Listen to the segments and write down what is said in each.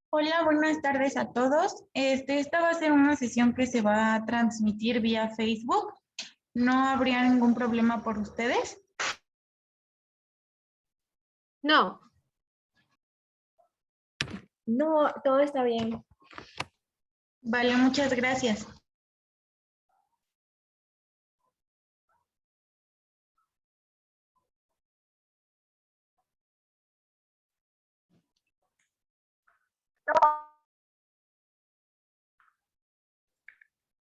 Hola, buenas tardes a todos. Esta va a ser una sesión que se va a transmitir vía Facebook. ¿No habría ningún problema por ustedes? No, No, todo está bien. Vale, muchas gracias.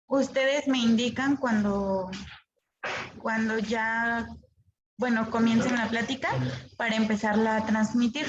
Ustedes me indican cuando ya, bueno, comiencen la plática para empezarla a transmitir.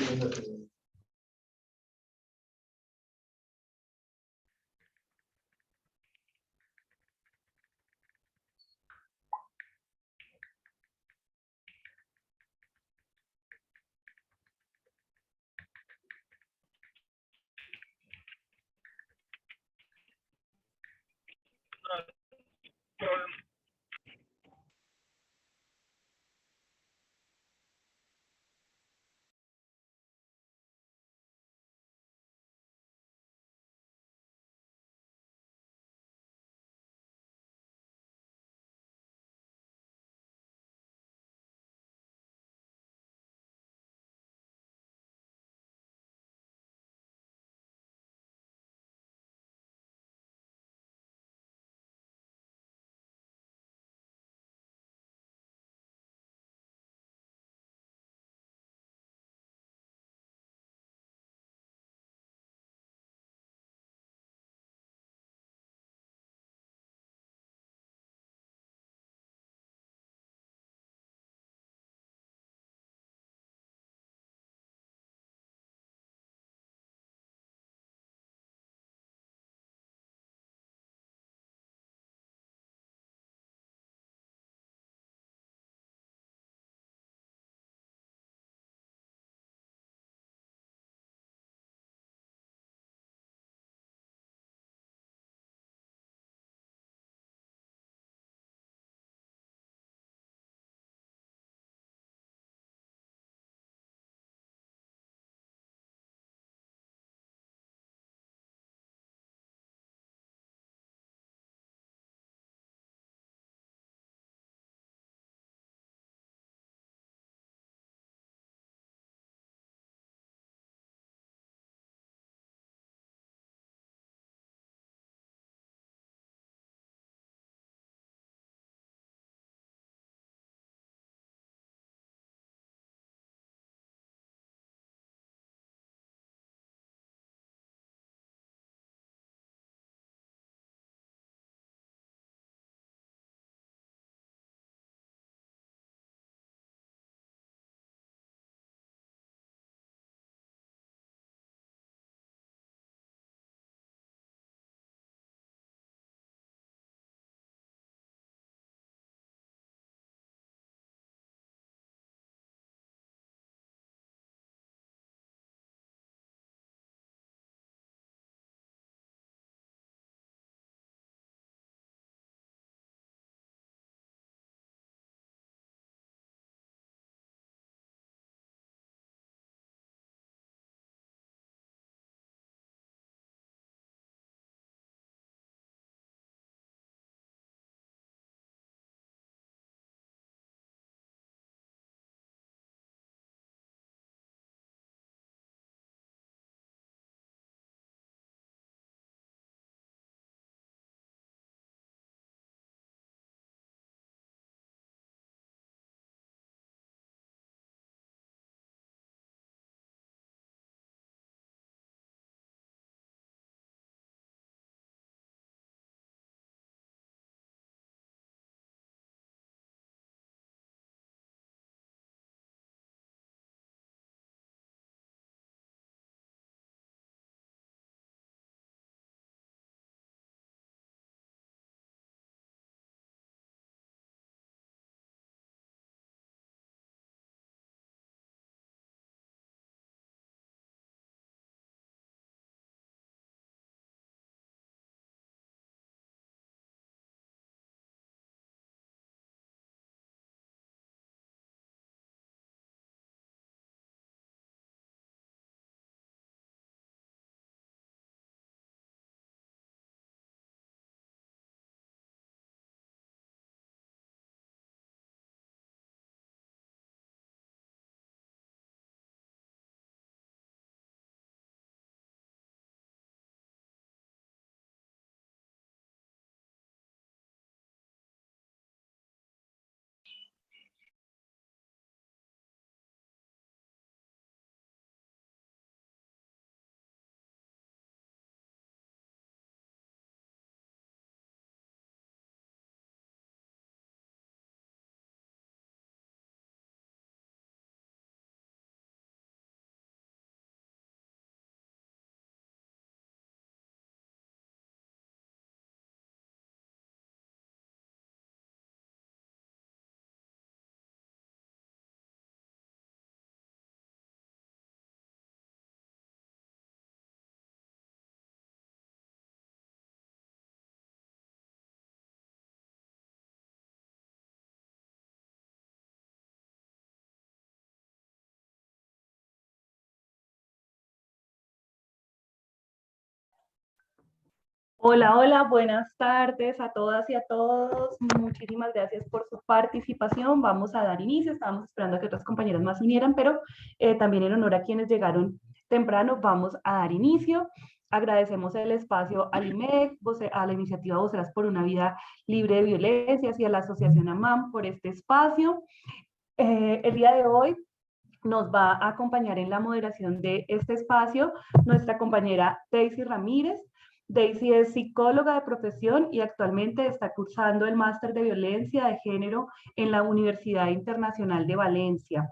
Hola, hola, buenas tardes a todas y a todos. Muchísimas gracias por su participación. Vamos a dar inicio. Estábamos esperando a que otras compañeras más vinieran, pero también en honor a quienes llegaron temprano, vamos a dar inicio. Agradecemos el espacio al IMEC, a la iniciativa Voceras por una Vida Libre de Violencias y a la Asociación AMAM por este espacio. El día de hoy nos va a acompañar en la moderación de este espacio nuestra compañera Daisy Ramírez. Daisy es psicóloga de profesión y actualmente está cursando el máster de violencia de género en la Universidad Internacional de Valencia.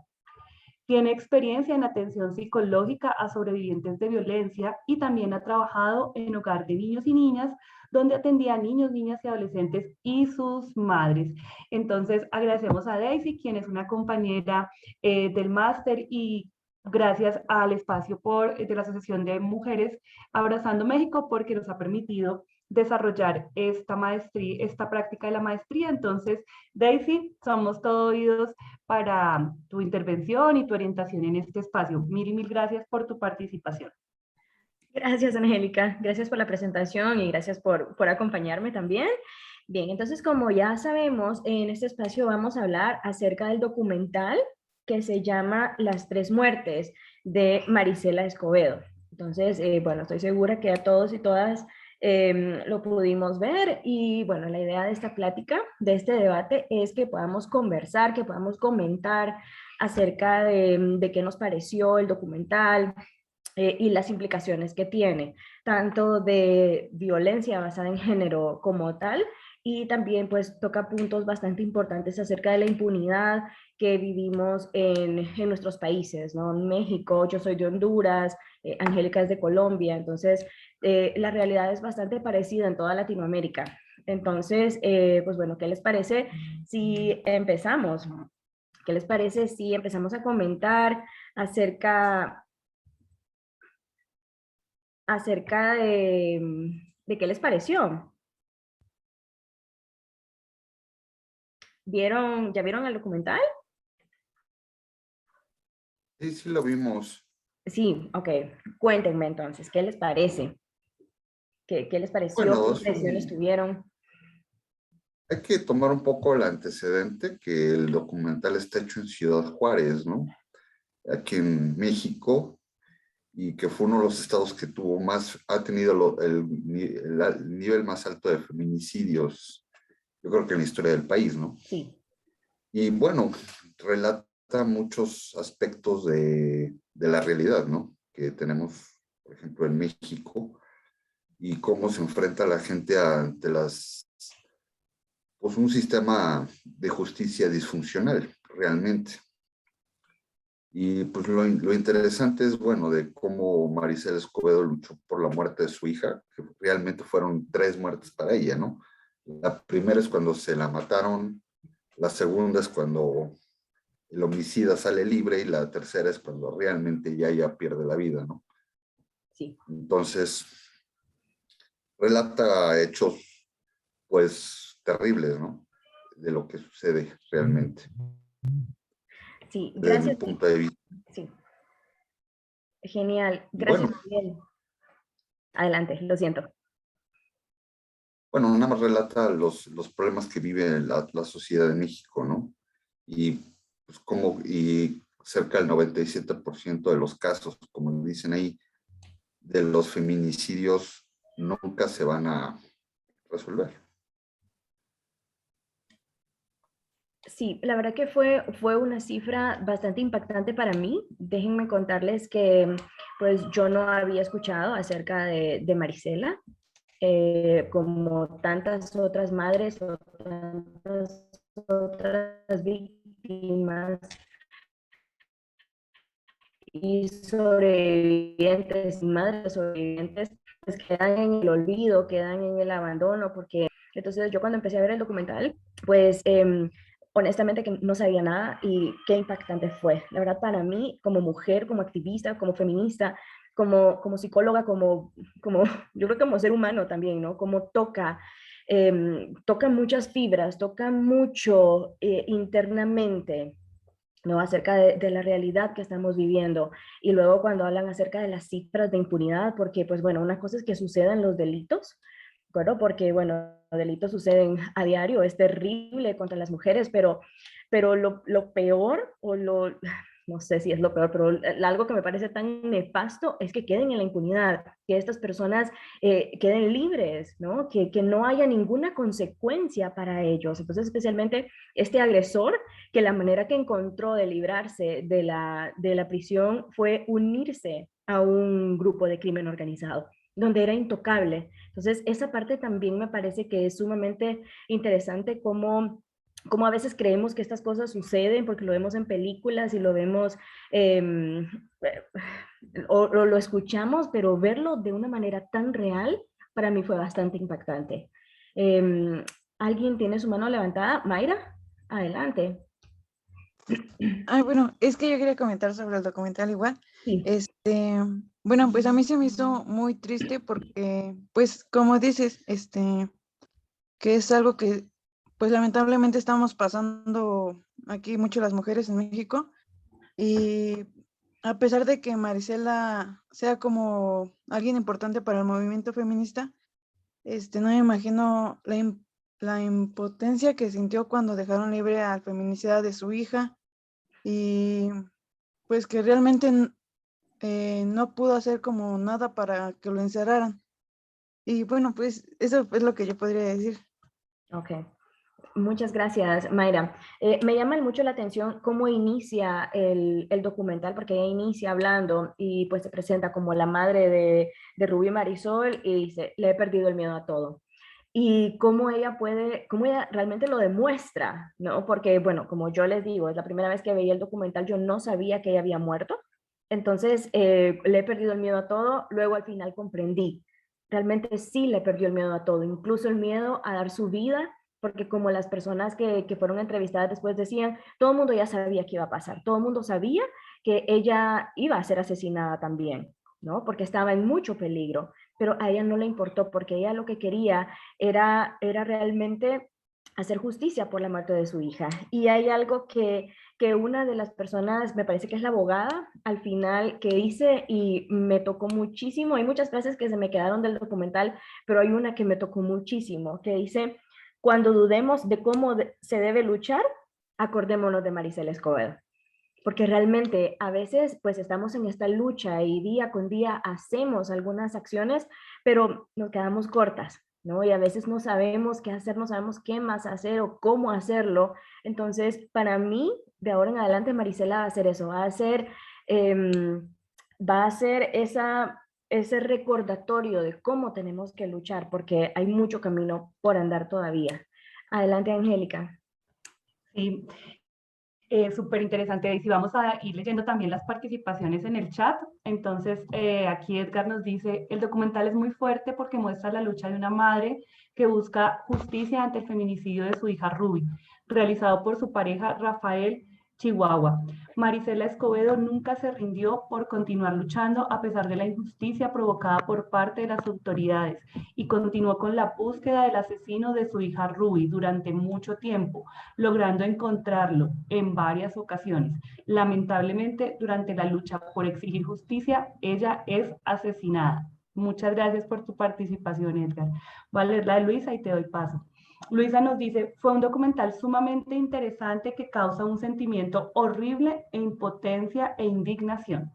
Tiene experiencia en atención psicológica a sobrevivientes de violencia y también ha trabajado en hogar de niños y niñas, donde atendía a niños, niñas y adolescentes y sus madres. Entonces, agradecemos a Daisy, quien es una compañera del máster, y gracias al espacio de la Asociación de Mujeres Abrazando México, porque nos ha permitido desarrollar esta maestría, esta práctica de la maestría. Entonces, Daisy, somos todo oídos para tu intervención y tu orientación en este espacio. Mil gracias por tu participación. Gracias, Angélica. Gracias por la presentación y gracias por acompañarme también. Bien, entonces, como ya sabemos, en este espacio vamos a hablar acerca del documental que se llama Las Tres Muertes de Marisela Escobedo. Entonces, bueno, estoy segura que a todos y todas lo pudimos ver, y bueno, la idea de esta plática, de este debate, es que podamos conversar, que podamos comentar acerca de qué nos pareció el documental, y las implicaciones que tiene, tanto de violencia basada en género como tal, y también pues toca puntos bastante importantes acerca de la impunidad que vivimos en nuestros países, ¿no? En México, yo soy de Honduras, Angélica es de Colombia, entonces la realidad es bastante parecida en toda Latinoamérica. Entonces, pues bueno, ¿qué les parece si empezamos? ¿Qué les parece si empezamos a comentar acerca de qué les pareció? ¿Ya vieron el documental? Sí, sí lo vimos. Sí, ok. Cuéntenme entonces, ¿qué les parece? ¿Qué les pareció? ¿Qué Bueno, impresiones tuvieron? hay que tomar un poco el antecedente que el documental está hecho en Ciudad Juárez, ¿no? Aquí en México, y que fue uno de los estados que ha tenido el nivel más alto de feminicidios, yo creo que en la historia del país, ¿no? Sí. Y bueno, relata muchos aspectos de la realidad, ¿no? Que tenemos, por ejemplo, en México, y cómo se enfrenta la gente ante pues un sistema de justicia disfuncional, realmente. Y pues lo interesante es, bueno, de cómo Marisela Escobedo luchó por la muerte de su hija, que realmente fueron 3 muertes para ella, ¿no? La primera es cuando se la mataron, la segunda es cuando el homicida sale libre, y la tercera es cuando realmente ya ella pierde la vida, ¿no? Sí. Entonces, relata hechos, pues, terribles, ¿no? De lo que sucede realmente, Sí, desde mi gracias. punto de vista. Sí. Genial. Gracias, Bueno, Miguel. Adelante, lo siento. bueno, nada más relata los problemas que vive la sociedad de México, ¿no? Y pues y cerca del 97% de los casos, como dicen ahí, de los feminicidios nunca se van a resolver. Sí, la verdad que fue una cifra bastante impactante para mí. Déjenme contarles que pues yo no había escuchado acerca de Marisela, como tantas otras madres o tantas otras víctimas y sobrevivientes, madres sobrevivientes, pues quedan en el olvido, quedan en el abandono, porque entonces yo cuando empecé a ver el documental, pues honestamente que no sabía nada, y qué impactante fue. La verdad, para mí, como mujer, como activista, como feminista, como psicóloga, como yo creo que como ser humano también, ¿no? Como toca muchas fibras, toca mucho internamente, ¿no? Acerca de la realidad que estamos viviendo. Y luego cuando hablan acerca de las cifras de impunidad, porque pues bueno, una cosa es que sucedan los delitos, acuerdo? Porque, bueno, delitos suceden a diario, es terrible contra las mujeres, pero lo peor, no sé si es lo peor, pero algo que me parece tan nefasto es que queden en la impunidad, que estas personas queden libres, ¿no? Que no haya ninguna consecuencia para ellos. Entonces, especialmente este agresor, que la manera que encontró de librarse de la prisión fue unirse a un grupo de crimen organizado donde era intocable. Entonces, esa parte también me parece que es sumamente interesante cómo a veces creemos que estas cosas suceden porque lo vemos en películas y lo vemos eh, o lo escuchamos, pero verlo de una manera tan real para mí fue bastante impactante. ¿Alguien tiene su mano levantada? Mayra, adelante. Ay, bueno, es que yo quería comentar sobre el documental igual. Sí. Bueno, pues a mí se me hizo muy triste porque, pues, como dices, que es algo que, pues, lamentablemente estamos pasando aquí mucho las mujeres en México. Y a pesar de que Marisela sea como alguien importante para el movimiento feminista, no me imagino la impotencia que sintió cuando dejaron libre al feminicida de su hija y pues que realmente no pudo hacer como nada para que lo encerraran. Y bueno, pues eso es lo que yo podría decir. Ok. Muchas gracias, Mayra. Me llama mucho la atención cómo inicia el documental, porque ella inicia hablando y pues se presenta como la madre de Rubí Marisol y dice, le he perdido el miedo a todo. Y cómo ella realmente lo demuestra, ¿no? Porque, bueno, como yo les digo, es la primera vez que veía el documental, yo no sabía que ella había muerto. Entonces, le he perdido el miedo a todo, luego al final comprendí. Realmente sí le perdió el miedo a todo, incluso el miedo a dar su vida, porque como las personas que fueron entrevistadas después decían, todo el mundo ya sabía que iba a pasar, todo el mundo sabía que ella iba a ser asesinada también, ¿no? Porque estaba en mucho peligro, pero a ella no le importó porque ella lo que quería era realmente hacer justicia por la muerte de su hija. Y hay algo que una de las personas, me parece que es la abogada, al final que dice y me tocó muchísimo. Hay muchas frases que se me quedaron del documental, pero hay una que me tocó muchísimo, que dice, cuando dudemos de cómo se debe luchar, acordémonos de Maricela Escobedo. Porque realmente a veces pues estamos en esta lucha y día con día hacemos algunas acciones, pero nos quedamos cortas, ¿no? Y a veces no sabemos qué hacer, no sabemos qué más hacer o cómo hacerlo. Entonces, para mí, de ahora en adelante, Marisela va a hacer eso, va a hacer ese recordatorio de cómo tenemos que luchar, porque hay mucho camino por andar todavía. Adelante, Angélica. Sí, súper interesante. Y si vamos a ir leyendo también las participaciones en el chat, entonces aquí Edgar nos dice, el documental es muy fuerte porque muestra la lucha de una madre que busca justicia ante el feminicidio de su hija Ruby, realizado por su pareja Rafael Chihuahua. Marisela Escobedo nunca se rindió por continuar luchando a pesar de la injusticia provocada por parte de las autoridades y continuó con la búsqueda del asesino de su hija Ruby durante mucho tiempo, logrando encontrarlo en varias ocasiones. Lamentablemente, durante la lucha por exigir justicia, ella es asesinada. Muchas gracias por tu participación, Edgar. Voy a leer la de Luisa y te doy paso. Luisa nos dice, fue un documental sumamente interesante que causa un sentimiento horrible e impotencia e indignación.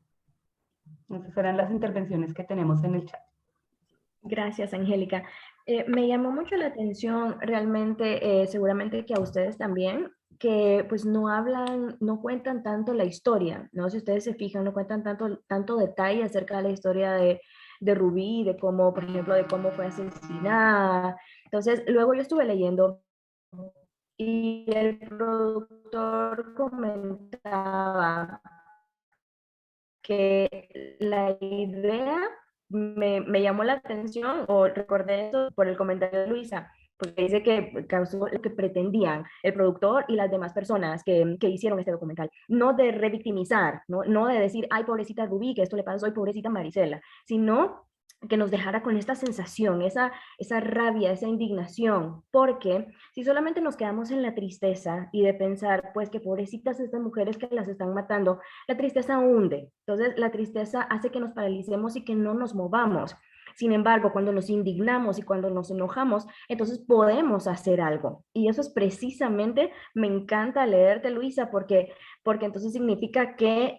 Esas serán las intervenciones que tenemos en el chat. Gracias, Angélica. Me llamó mucho la atención realmente, seguramente que a ustedes también, que pues no hablan, no cuentan tanto la historia, ¿no? Si ustedes se fijan, no cuentan tanto detalle acerca de la historia de Rubí, de cómo, por ejemplo, de cómo fue asesinada. Entonces, luego yo estuve leyendo y el productor comentaba que la idea me llamó la atención o recordé eso por el comentario de Luisa, porque dice que causó lo que pretendían el productor y las demás personas que hicieron este documental. No de revictimizar, no de decir, ay, pobrecita Rubí, que esto le pasó, ay, pobrecita Marisela, sino que nos dejara con esta sensación, esa rabia, esa indignación, porque si solamente nos quedamos en la tristeza y de pensar, pues que pobrecitas estas mujeres que las están matando, la tristeza hunde, entonces la tristeza hace que nos paralicemos y que no nos movamos. Sin embargo, cuando nos indignamos y cuando nos enojamos, entonces podemos hacer algo. Y eso es precisamente, me encanta leerte, Luisa, porque entonces significa que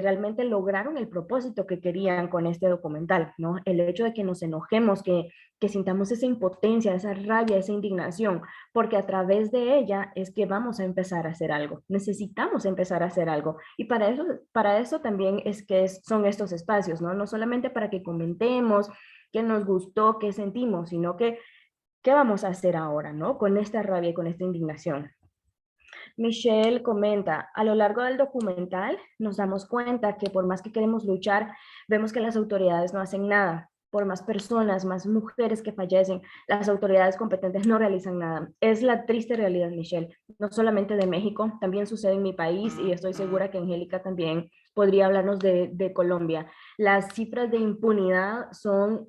realmente lograron el propósito que querían con este documental, ¿no? El hecho de que nos enojemos, que sintamos esa impotencia, esa rabia, esa indignación, porque a través de ella es que vamos a empezar a hacer algo. Necesitamos empezar a hacer algo. Y para eso también es que son estos espacios, ¿no? No solamente para que comentemos qué nos gustó, qué sentimos, sino que qué vamos a hacer ahora, ¿no? Con esta rabia y con esta indignación. Michelle comenta, a lo largo del documental nos damos cuenta que por más que queremos luchar, vemos que las autoridades no hacen nada. Por más personas, más mujeres que fallecen, las autoridades competentes no realizan nada. Es la triste realidad, Michelle, no solamente de México, también sucede en mi país y estoy segura que Angélica también podría hablarnos de Colombia. Las cifras de impunidad son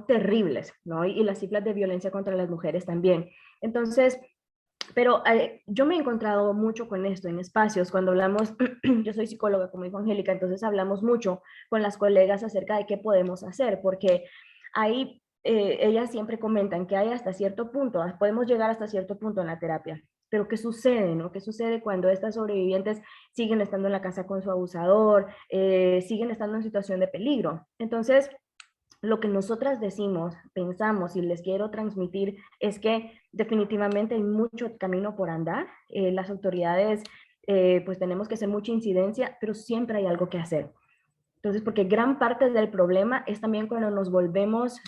terribles, ¿no? Y las cifras de violencia contra las mujeres también. Entonces, pero yo me he encontrado mucho con esto en espacios, cuando hablamos, yo soy psicóloga, como dijo Angélica, entonces hablamos mucho con las colegas acerca de qué podemos hacer, porque ahí ellas siempre comentan que hay hasta cierto punto, podemos llegar hasta cierto punto en la terapia, pero ¿qué sucede, no? ¿Qué sucede cuando estas sobrevivientes siguen estando en la casa con su abusador, siguen estando en situación de peligro? Entonces, lo que nosotras decimos, pensamos y les quiero transmitir es que definitivamente hay mucho camino por andar. Las autoridades, pues tenemos que hacer mucha incidencia, pero siempre hay algo que hacer. Entonces, porque gran parte del problema es también cuando nos volvemos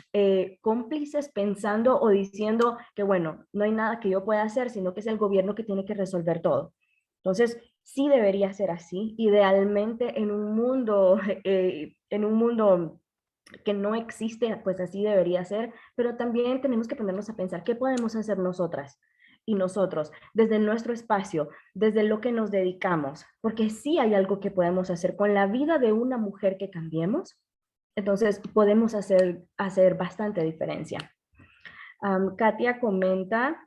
cómplices pensando o diciendo que, bueno, no hay nada que yo pueda hacer, sino que es el gobierno que tiene que resolver todo. Entonces, sí debería ser así. Idealmente, en un mundo que no existe, pues así debería ser, pero también tenemos que ponernos a pensar qué podemos hacer nosotras y nosotros desde nuestro espacio, desde lo que nos dedicamos, porque sí hay algo que podemos hacer con la vida de una mujer que cambiemos, entonces podemos hacer bastante diferencia. Katia comenta,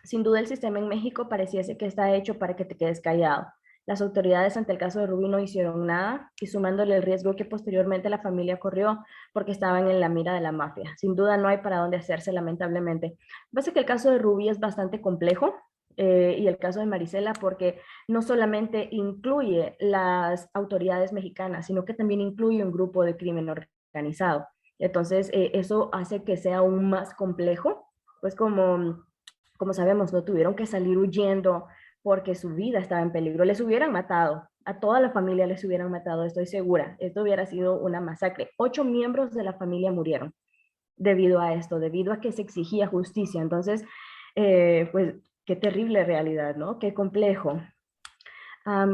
sin duda el sistema en México pareciese que está hecho para que te quedes callado. Las autoridades ante el caso de Rubí no hicieron nada y sumándole el riesgo que posteriormente la familia corrió porque estaban en la mira de la mafia. Sin duda no hay para dónde hacerse, lamentablemente. Pasa que el caso de Rubí es bastante complejo y el caso de Marisela porque no solamente incluye las autoridades mexicanas, sino que también incluye un grupo de crimen organizado. Entonces, eso hace que sea aún más complejo, pues como sabemos, no tuvieron que salir huyendo porque su vida estaba en peligro. Les hubieran matado, a toda la familia les hubieran matado, estoy segura. Esto hubiera sido una masacre. 8 miembros de la familia murieron debido a esto, debido a que se exigía justicia. Entonces, pues qué terrible realidad, ¿no? Qué complejo.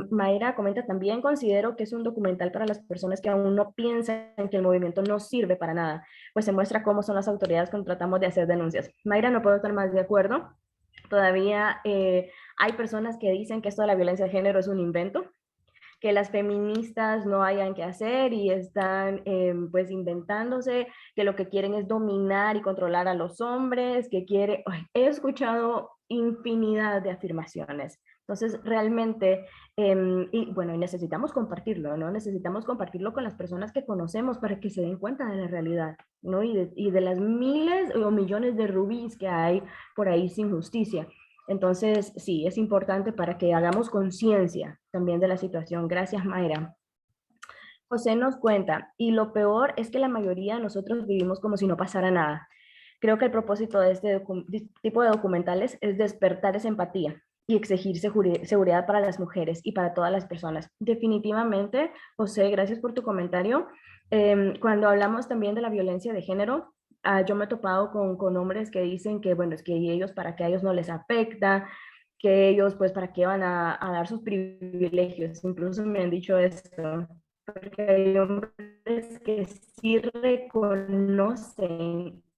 Mayra comenta también, considero que es un documental para las personas que aún no piensan que el movimiento no sirve para nada, pues se muestra cómo son las autoridades cuando tratamos de hacer denuncias. Mayra, no puedo estar más de acuerdo. Todavía hay personas que dicen que esto de la violencia de género es un invento, que las feministas no hayan que hacer y están pues inventándose, que lo que quieren es dominar y controlar a los hombres, he escuchado infinidad de afirmaciones. Entonces, realmente, y bueno, necesitamos compartirlo, ¿no? Necesitamos compartirlo con las personas que conocemos para que se den cuenta de la realidad, ¿no? Y de las miles o millones de rubíes que hay por ahí sin justicia. Entonces, sí, es importante para que hagamos conciencia también de la situación. Gracias, Mayra. José nos cuenta, y lo peor es que la mayoría de nosotros vivimos como si no pasara nada. Creo que el propósito de este tipo de documentales es despertar esa empatía y exigir seguridad para las mujeres y para todas las personas. Definitivamente, José, gracias por tu comentario. Cuando hablamos también de la violencia de género, yo me he topado con hombres que dicen que, bueno, es que ellos, para que a ellos no les afecta, que ellos, pues, para qué van a dar sus privilegios. Incluso me han dicho esto, porque hay hombres que sí reconocen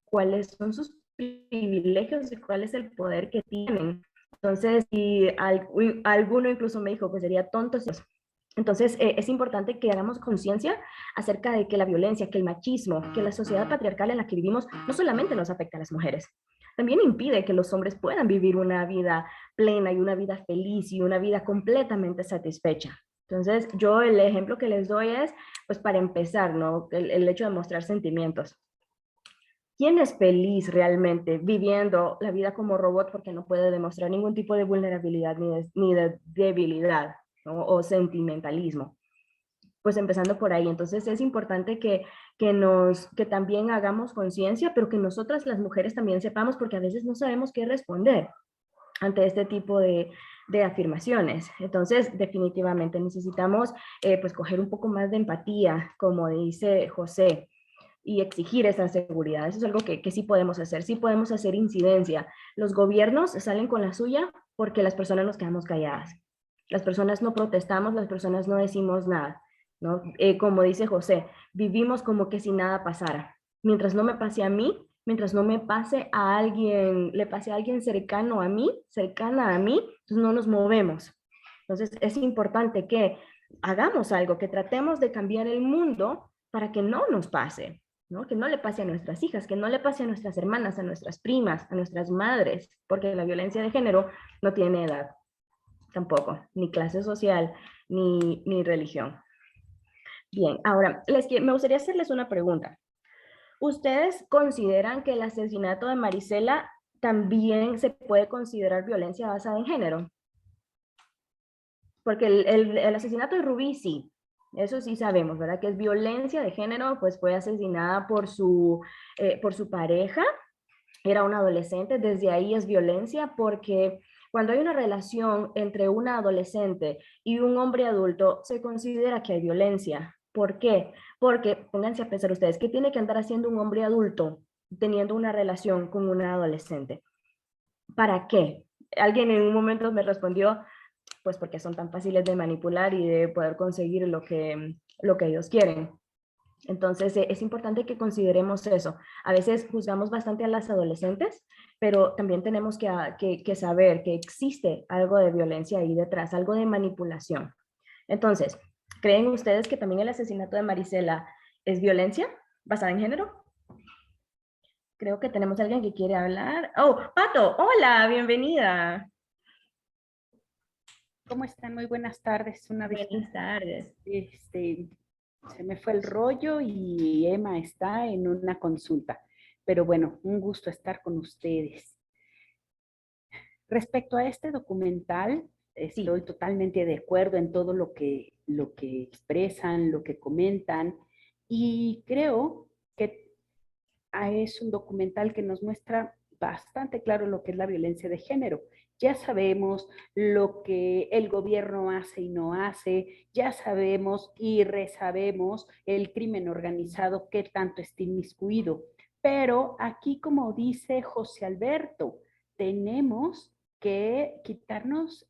cuáles son sus privilegios y cuál es el poder que tienen. Entonces, y alguno incluso me dijo que sería tonto. Entonces, es importante que hagamos conciencia acerca de que la violencia, que el machismo, que la sociedad patriarcal en la que vivimos no solamente nos afecta a las mujeres, también impide que los hombres puedan vivir una vida plena y una vida feliz y una vida completamente satisfecha. Entonces, yo el ejemplo que les doy es, pues para empezar, ¿no? El hecho de mostrar sentimientos. ¿Quién es feliz realmente viviendo la vida como robot porque no puede demostrar ningún tipo de vulnerabilidad ni de debilidad, ¿no? O sentimentalismo? Pues empezando por ahí. Entonces es importante que también hagamos conciencia, pero que nosotras las mujeres también sepamos, porque a veces no sabemos qué responder ante este tipo de afirmaciones. Entonces, definitivamente necesitamos pues coger un poco más de empatía, como dice José, y exigir esa seguridad. Eso es algo que sí podemos hacer incidencia. Los gobiernos salen con la suya porque las personas nos quedamos calladas. Las personas no protestamos, las personas no decimos nada, ¿no? Como dice José, vivimos como que si nada pasara. Mientras no me pase a mí, mientras no me pase a alguien, le pase a alguien cercano a mí, cercana a mí, entonces no nos movemos. Entonces es importante que hagamos algo, que tratemos de cambiar el mundo para que no nos pase, ¿no? Que no le pase a nuestras hijas, que no le pase a nuestras hermanas, a nuestras primas, a nuestras madres, porque la violencia de género no tiene edad tampoco, ni clase social, ni religión. Bien, ahora me gustaría hacerles una pregunta. ¿Ustedes consideran que el asesinato de Marisela también se puede considerar violencia basada en género? Porque el asesinato de Rubí sí, eso sí sabemos, ¿verdad? Que es violencia de género, pues fue asesinada por su pareja, era una adolescente, desde ahí es violencia porque cuando hay una relación entre una adolescente y un hombre adulto, se considera que hay violencia. ¿Por qué? Porque, pónganse a pensar ustedes, ¿qué tiene que andar haciendo un hombre adulto teniendo una relación con una adolescente? ¿Para qué? Alguien en un momento me respondió, pues porque son tan fáciles de manipular y de poder conseguir lo que ellos quieren. Entonces, es importante que consideremos eso. A veces juzgamos bastante a las adolescentes, pero también tenemos que saber que existe algo de violencia ahí detrás, algo de manipulación. Entonces, ¿creen ustedes que también el asesinato de Marisela es violencia basada en género? Creo que tenemos a alguien que quiere hablar. Oh, Pato, hola, bienvenida. ¿Cómo están? Muy buenas tardes. Una vez Buenas tardes. se me fue el rollo y Emma está en una consulta. Pero bueno, un gusto estar con ustedes. Respecto a este documental, estoy totalmente de acuerdo en todo lo que expresan, lo que comentan, y creo que es un documental que nos muestra bastante claro lo que es la violencia de género. Ya sabemos lo que el gobierno hace y no hace, ya sabemos y resabemos el crimen organizado que tanto está inmiscuido. Pero aquí, como dice José Alberto, tenemos que quitarnos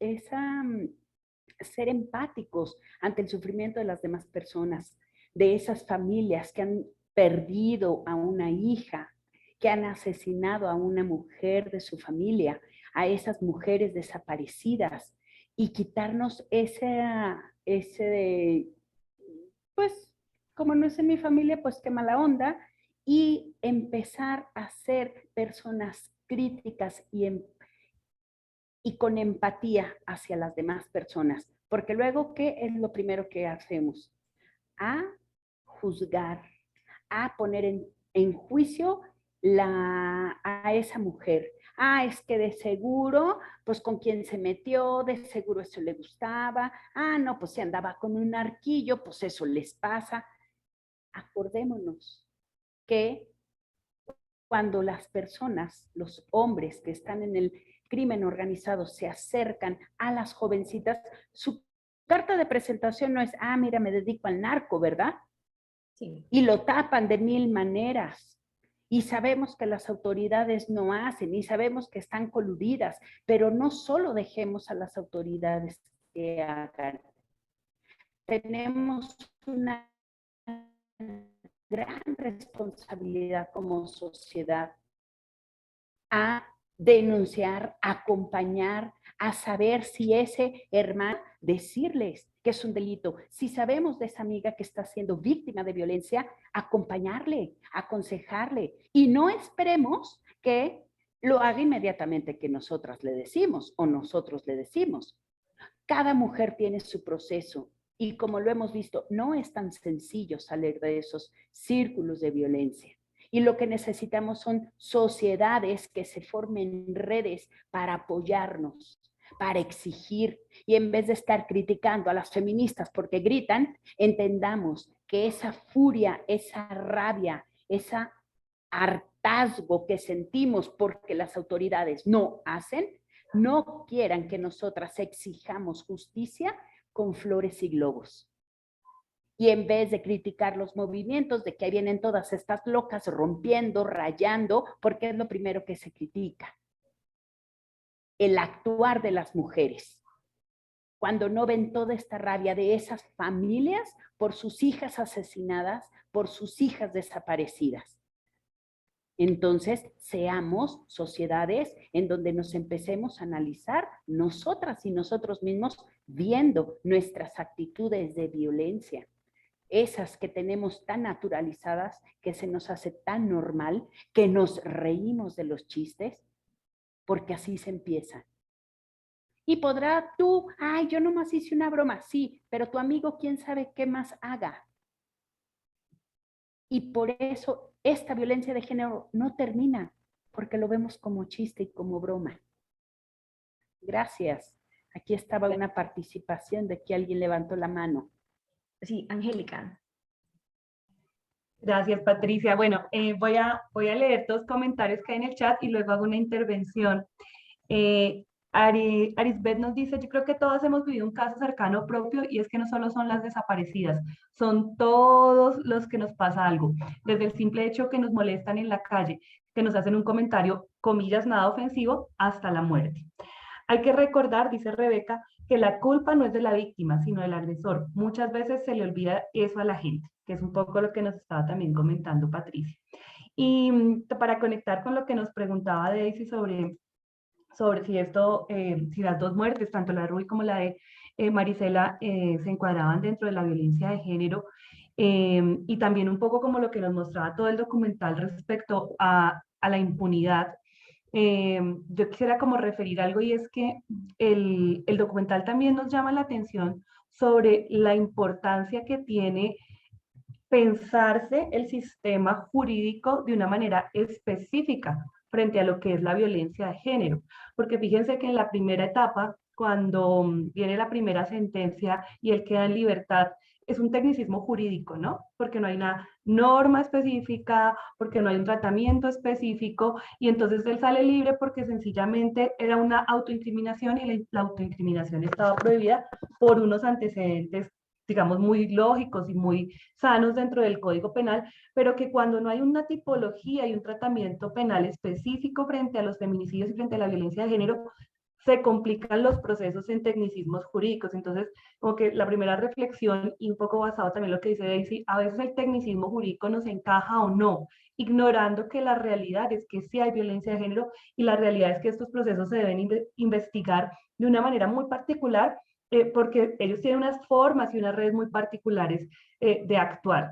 ser empáticos ante el sufrimiento de las demás personas, de esas familias que han perdido a una hija, que han asesinado a una mujer de su familia, a esas mujeres desaparecidas, y quitarnos pues, como no es en mi familia, pues qué mala onda, y empezar a ser personas críticas y con empatía hacia las demás personas. Porque luego, ¿qué es lo primero que hacemos? A juzgar, a poner en juicio a esa mujer. Ah, es que de seguro, pues con quién se metió, de seguro eso le gustaba. Ah, no, pues si andaba con un arquillo, pues eso les pasa. Acordémonos que cuando las personas, los hombres que están en el crimen organizado se acercan a las jovencitas, su carta de presentación no es, ah, mira, me dedico al narco, ¿verdad? Sí. Y lo tapan de mil maneras. Y sabemos que las autoridades no hacen, y sabemos que están coludidas, pero no solo dejemos a las autoridades que hagan. Tenemos una gran responsabilidad como sociedad a denunciar, a acompañar, a saber si ese hermano, decirles que es un delito. Si sabemos de esa amiga que está siendo víctima de violencia, acompañarle, aconsejarle, y no esperemos que lo haga inmediatamente que nosotras le decimos o nosotros le decimos. Cada mujer tiene su proceso y como lo hemos visto, no es tan sencillo salir de esos círculos de violencia. Y lo que necesitamos son sociedades que se formen redes para apoyarnos, para exigir. Y en vez de estar criticando a las feministas porque gritan, entendamos que esa furia, esa rabia, esa hartazgo que sentimos porque las autoridades no hacen, no quieran que nosotras exijamos justicia con flores y globos. Y en vez de criticar los movimientos de que ahí vienen todas estas locas rompiendo, rayando, porque es lo primero que se critica. El actuar de las mujeres. Cuando no ven toda esta rabia de esas familias por sus hijas asesinadas, por sus hijas desaparecidas. Entonces, seamos sociedades en donde nos empecemos a analizar nosotras y nosotros mismos viendo nuestras actitudes de violencia. Esas que tenemos tan naturalizadas, que se nos hace tan normal, que nos reímos de los chistes, porque así se empieza. Y podrá tú, ay, yo nomás hice una broma, sí, pero tu amigo quién sabe qué más haga. Y por eso esta violencia de género no termina, porque lo vemos como chiste y como broma. Gracias. Aquí estaba una participación de que alguien levantó la mano. Sí, Angélica. Gracias, Patricia. Bueno, voy a leer 2 comentarios que hay en el chat y luego hago una intervención. Arisbet nos dice, yo creo que todas hemos vivido un caso cercano propio y es que no solo son las desaparecidas, son todos los que nos pasa algo, desde el simple hecho que nos molestan en la calle, que nos hacen un comentario, comillas, nada ofensivo, hasta la muerte. Hay que recordar, dice Rebeca, que la culpa no es de la víctima, sino del agresor. Muchas veces se le olvida eso a la gente, que es un poco lo que nos estaba también comentando Patricia. Y para conectar con lo que nos preguntaba Daisy sobre si esto, si las 2 muertes, tanto la de Rui como la de Marisela, se encuadraban dentro de la violencia de género, y también un poco como lo que nos mostraba todo el documental respecto a la impunidad. Yo quisiera como referir algo y es que el documental también nos llama la atención sobre la importancia que tiene pensarse el sistema jurídico de una manera específica frente a lo que es la violencia de género. Porque fíjense que en la primera etapa, cuando viene la primera sentencia y él queda en libertad, es un tecnicismo jurídico, ¿no? Porque no hay una norma específica, porque no hay un tratamiento específico, y entonces él sale libre porque sencillamente era una autoincriminación y la autoincriminación estaba prohibida por unos antecedentes, digamos, muy lógicos y muy sanos dentro del Código Penal, pero que cuando no hay una tipología y un tratamiento penal específico frente a los feminicidios y frente a la violencia de género, se complican los procesos en tecnicismos jurídicos. Entonces, como que la primera reflexión, y un poco basado también en lo que dice Daisy, a veces el tecnicismo jurídico nos encaja o no, ignorando que la realidad es que sí hay violencia de género y la realidad es que estos procesos se deben investigar de una manera muy particular, porque ellos tienen unas formas y unas redes muy particulares de actuar.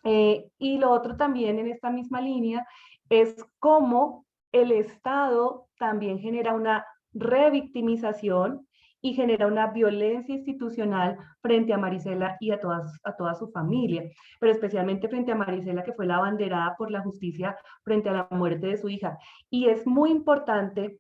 Y lo otro también en esta misma línea es cómo el Estado también genera una revictimización y genera una violencia institucional frente a Marisela y a toda su familia, pero especialmente frente a Marisela, que fue la abanderada por la justicia frente a la muerte de su hija. Y es muy importante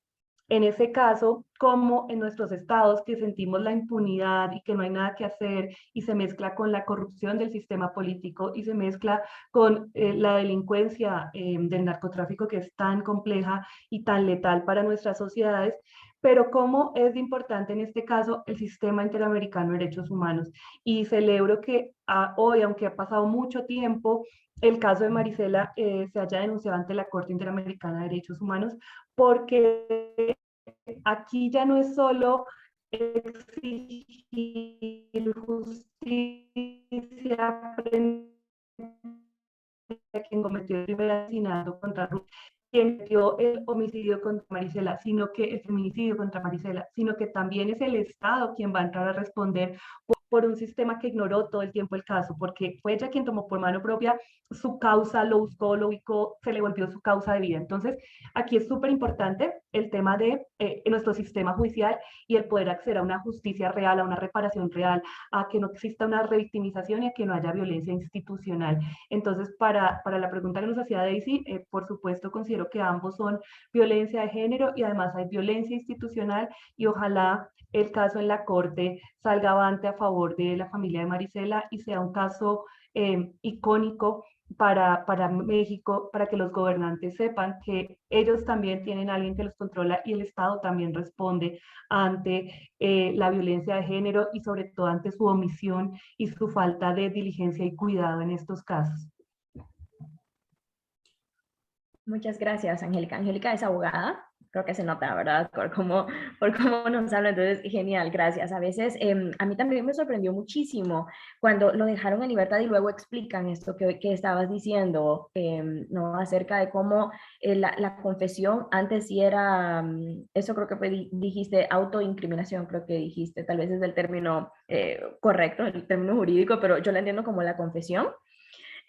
en ese caso, como en nuestros estados que sentimos la impunidad y que no hay nada que hacer y se mezcla con la corrupción del sistema político y se mezcla con la delincuencia del narcotráfico que es tan compleja y tan letal para nuestras sociedades, pero cómo es importante en este caso el sistema interamericano de derechos humanos. Y celebro que hoy, aunque ha pasado mucho tiempo, el caso de Marisela se haya denunciado ante la Corte Interamericana de Derechos Humanos, porque aquí ya no es solo exigir justicia frente a quien cometió el primer asesinato contra Ruth, quien cometió el homicidio contra Marisela, sino que el feminicidio contra Marisela, sino que también es el Estado quien va a entrar a responder por por un sistema que ignoró todo el tiempo el caso, porque fue ella quien tomó por mano propia su causa, lo buscó, lo ubicó, se le volvió su causa de vida. Entonces, aquí es súper importante el tema de nuestro sistema judicial y el poder acceder a una justicia real, a una reparación real, a que no exista una revictimización y a que no haya violencia institucional. Entonces, para la pregunta que nos hacía Daisy, por supuesto considero que ambos son violencia de género y además hay violencia institucional y ojalá el caso en la corte salga avante a favor de la familia de Marisela y sea un caso icónico para México, para que los gobernantes sepan que ellos también tienen a alguien que los controla y el Estado también responde ante la violencia de género y sobre todo ante su omisión y su falta de diligencia y cuidado en estos casos. Muchas gracias, Angélica. Angélica es abogada, creo que se nota, ¿verdad? Por cómo nos habla, entonces, genial, gracias. A veces, a mí también me sorprendió muchísimo cuando lo dejaron en libertad y luego explican esto que estabas diciendo, ¿no? Acerca de cómo la confesión antes sí era, eso creo que dijiste, autoincriminación, creo que dijiste, tal vez es el término correcto, el término jurídico, pero yo lo entiendo como la confesión.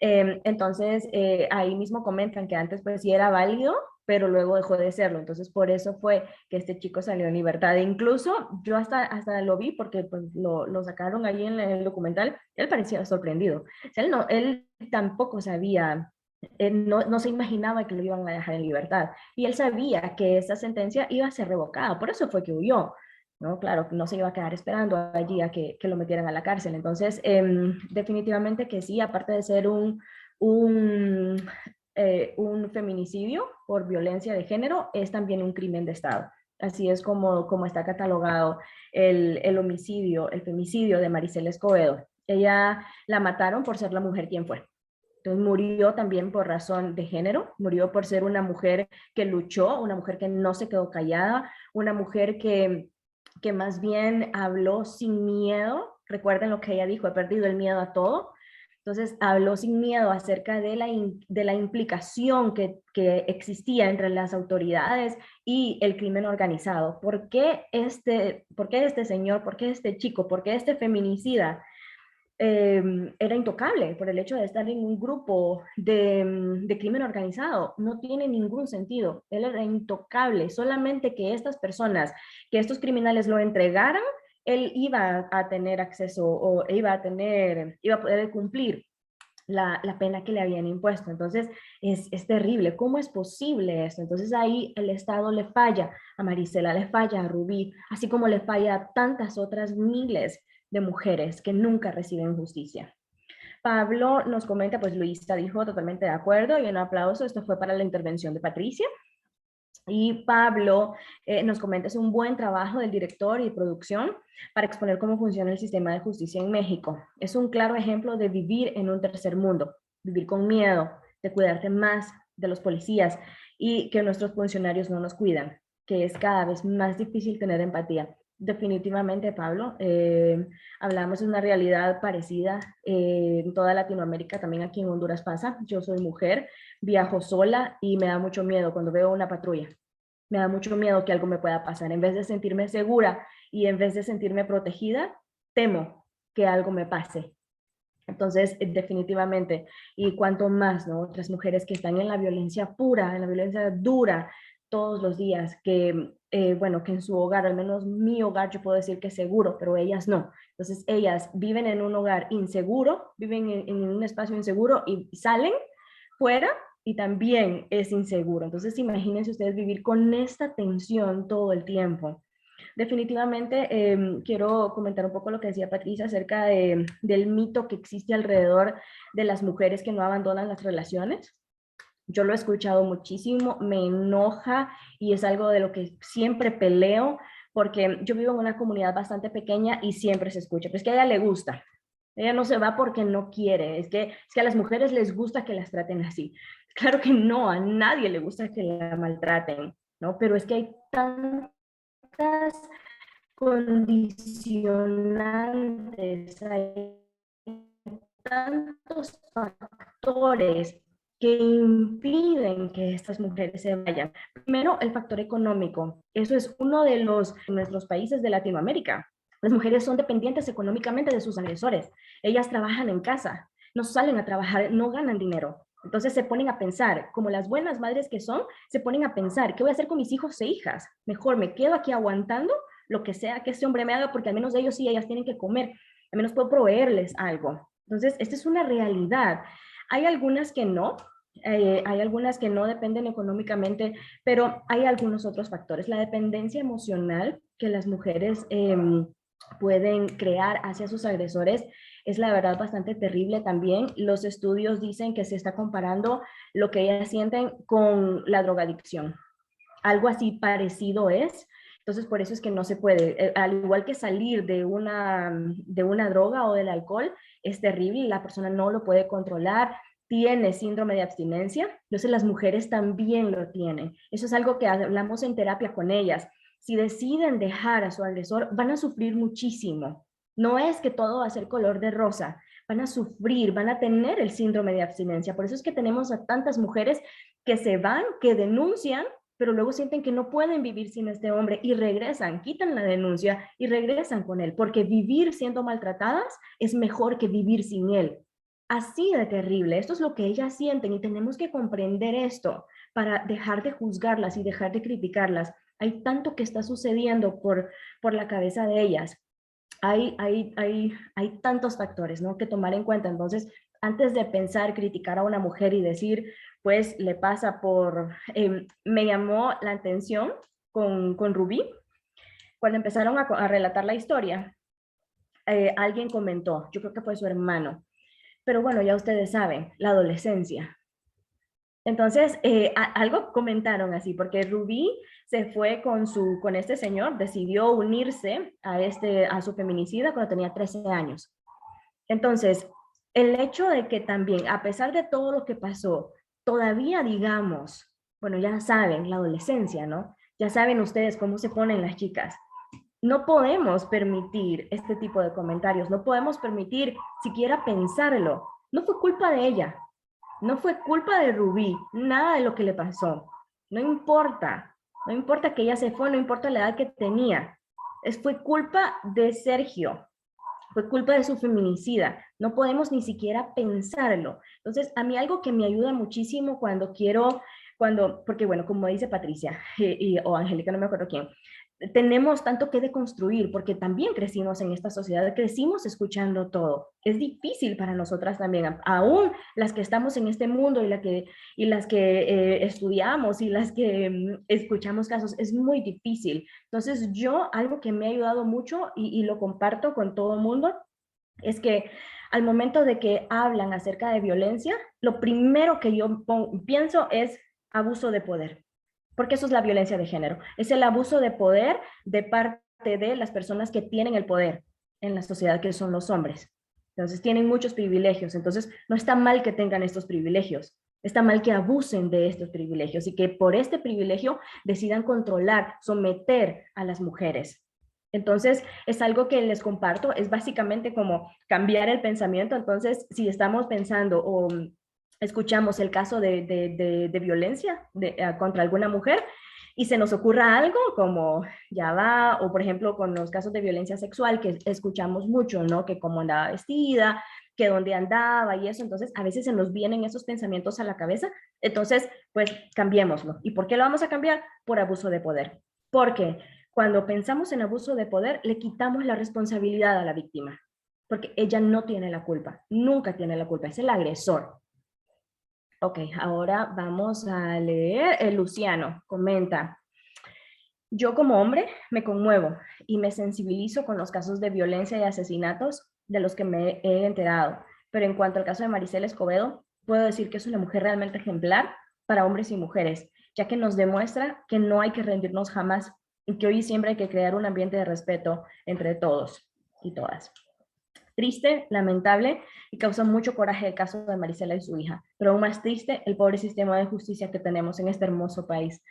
Entonces, ahí mismo comentan que antes pues sí era válido, pero luego dejó de serlo. Entonces, por eso fue que este chico salió en libertad. E incluso yo hasta lo vi porque pues, lo sacaron ahí en el documental. Él parecía sorprendido. O sea, él tampoco sabía, no se imaginaba que lo iban a dejar en libertad. Y él sabía que esa sentencia iba a ser revocada. Por eso fue que huyó. ¿No? Claro, no se iba a quedar esperando allí a que lo metieran a la cárcel. Entonces, definitivamente que sí, aparte de ser un feminicidio por violencia de género, es también un crimen de Estado. Así es como está catalogado el homicidio, el femicidio de Marisela Escobedo. Ella la mataron por ser la mujer quien fue. Entonces murió también por razón de género, murió por ser una mujer que luchó, una mujer que no se quedó callada, una mujer que más bien habló sin miedo. Recuerden lo que ella dijo, he perdido el miedo a todo. Entonces habló sin miedo acerca de la implicación que existía entre las autoridades y el crimen organizado. ¿Por qué este señor, por qué este chico, por qué este feminicida era intocable por el hecho de estar en un grupo de crimen organizado? No tiene ningún sentido. Él era intocable, solamente que estas personas, que estos criminales lo entregaran, él iba a tener acceso o iba a poder cumplir la pena que le habían impuesto. Entonces es terrible. ¿Cómo es posible esto? Entonces ahí el Estado le falla a Marisela, le falla a Rubí, así como le falla a tantas otras miles de mujeres que nunca reciben justicia. Pablo nos comenta, pues Luisa dijo totalmente de acuerdo y un aplauso. Esto fue para la intervención de Patricia. Y Pablo nos comenta, es un buen trabajo del director y producción para exponer cómo funciona el sistema de justicia en México. Es un claro ejemplo de vivir en un tercer mundo, vivir con miedo, de cuidarte más de los policías y que nuestros funcionarios no nos cuidan, que es cada vez más difícil tener empatía. Definitivamente, Pablo, hablamos de una realidad parecida en toda Latinoamérica, también aquí en Honduras pasa. Yo soy mujer, viajo sola y me da mucho miedo cuando veo una patrulla. Me da mucho miedo que algo me pueda pasar. En vez de sentirme segura y en vez de sentirme protegida, temo que algo me pase. Entonces, definitivamente, y cuanto más, ¿no? Otras mujeres que están en la violencia pura, en la violencia dura, todos los días, que, bueno, que en su hogar, al menos mi hogar, yo puedo decir que es seguro, pero ellas no. Entonces, ellas viven en un hogar inseguro, viven en un espacio inseguro y salen fuera y también es inseguro. Entonces, imagínense ustedes vivir con esta tensión todo el tiempo. Definitivamente quiero comentar un poco lo que decía Patricia acerca del mito que existe alrededor de las mujeres que no abandonan las relaciones. Yo lo he escuchado muchísimo, me enoja y es algo de lo que siempre peleo porque yo vivo en una comunidad bastante pequeña y siempre se escucha, pero es que a ella le gusta. Ella no se va porque no quiere, es que a las mujeres les gusta que las traten así. Claro que no, a nadie le gusta que la maltraten, ¿no? Pero es que hay tantas condicionantes, hay tantos factores que impiden que estas mujeres se vayan. Primero, el factor económico. Eso es uno de nuestros países de Latinoamérica. Las mujeres son dependientes económicamente de sus agresores. Ellas trabajan en casa, no salen a trabajar, no ganan dinero. Entonces se ponen a pensar, como las buenas madres que son, se ponen a pensar, ¿qué voy a hacer con mis hijos e hijas? Mejor me quedo aquí aguantando lo que sea que este hombre me haga, porque al menos ellos sí, ellas tienen que comer, al menos puedo proveerles algo. Entonces, esta es una realidad. Hay algunas que no, hay algunas que no dependen económicamente, pero hay algunos otros factores. La dependencia emocional que las mujeres pueden crear hacia sus agresores es la verdad bastante terrible también. Los estudios dicen que se está comparando lo que ellas sienten con la drogadicción. Algo así parecido es. Entonces, por eso es que no se puede. Al igual que salir de una droga o del alcohol, es terrible y la persona no lo puede controlar, tiene síndrome de abstinencia. Entonces, las mujeres también lo tienen. Eso es algo que hablamos en terapia con ellas. Si deciden dejar a su agresor, van a sufrir muchísimo. No es que todo va a ser color de rosa. Van a sufrir, van a tener el síndrome de abstinencia. Por eso es que tenemos a tantas mujeres que se van, que denuncian, pero luego sienten que no pueden vivir sin este hombre y regresan, quitan la denuncia y regresan con él, porque vivir siendo maltratadas es mejor que vivir sin él. Así de terrible, esto es lo que ellas sienten y tenemos que comprender esto para dejar de juzgarlas y dejar de criticarlas. Hay tanto que está sucediendo por la cabeza de ellas. Hay tantos factores, ¿no?, que tomar en cuenta. Entonces, antes de pensar, criticar a una mujer y decir, pues le pasa por... me llamó la atención con Rubí, cuando empezaron a relatar la historia, alguien comentó, yo creo que fue su hermano, pero bueno, ya ustedes saben, la adolescencia. Entonces, algo comentaron así, porque Rubí se fue con este señor, decidió unirse a su feminicida cuando tenía 13 años. Entonces, el hecho de que también, a pesar de todo lo que pasó, todavía digamos, bueno, ya saben, la adolescencia, ¿no? Ya saben ustedes cómo se ponen las chicas. No podemos permitir este tipo de comentarios, no podemos permitir siquiera pensarlo. No fue culpa de ella, no fue culpa de Rubí, nada de lo que le pasó. No importa, no importa que ella se fue, no importa la edad que tenía. Fue culpa de Sergio, fue culpa de su feminicida. No podemos ni siquiera pensarlo. Entonces, a mí algo que me ayuda muchísimo porque bueno, como dice Patricia o Angélica, no me acuerdo quién, tenemos tanto que deconstruir porque también crecimos en esta sociedad, crecimos escuchando todo. Es difícil para nosotras también, aún las que estamos en este mundo y las que estudiamos y las que escuchamos casos, es muy difícil. Entonces algo que me ha ayudado mucho y lo comparto con todo el mundo, es que al momento de que hablan acerca de violencia, lo primero que yo pienso es abuso de poder, porque eso es la violencia de género, es el abuso de poder de parte de las personas que tienen el poder en la sociedad, que son los hombres. Entonces tienen muchos privilegios, entonces no está mal que tengan estos privilegios, está mal que abusen de estos privilegios y que por este privilegio decidan controlar, someter a las mujeres. Entonces, es algo que les comparto, es básicamente como cambiar el pensamiento. Entonces, si estamos pensando o escuchamos el caso de violencia contra alguna mujer y se nos ocurra algo como ya va, o por ejemplo con los casos de violencia sexual que escuchamos mucho, ¿no? Que cómo andaba vestida, que dónde andaba y eso, entonces a veces se nos vienen esos pensamientos a la cabeza, entonces pues cambiémoslo. ¿Y por qué lo vamos a cambiar? Por abuso de poder. Porque cuando pensamos en abuso de poder, le quitamos la responsabilidad a la víctima, porque ella no tiene la culpa, nunca tiene la culpa, es el agresor. Ok, ahora vamos a leer. Luciano comenta, yo como hombre me conmuevo y me sensibilizo con los casos de violencia y asesinatos de los que me he enterado, pero en cuanto al caso de Maricela Escobedo, puedo decir que es una mujer realmente ejemplar para hombres y mujeres, ya que nos demuestra que no hay que rendirnos jamás y que hoy y siempre hay que crear un ambiente de respeto entre todos y todas. Triste, lamentable y causa mucho coraje el caso de Maricela y su hija, pero aún más triste el pobre sistema de justicia que tenemos en este hermoso país.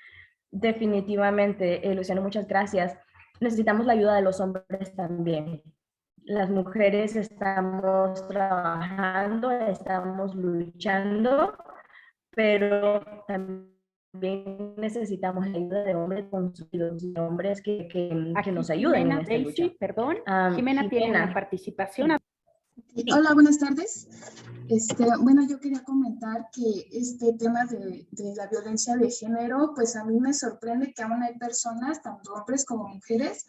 Definitivamente, Luciano, muchas gracias. Necesitamos la ayuda de los hombres también. Las mujeres estamos trabajando, estamos luchando, pero también también necesitamos la ayuda de hombres construidos, de hombres que Aquí nos ayuden Jimena, en esta lucha. Daisy, perdón, Jimena tiene una participación. Sí. Hola, buenas tardes. Bueno, yo quería comentar que este tema de la violencia de género, pues a mí me sorprende que aún hay personas, tanto hombres como mujeres,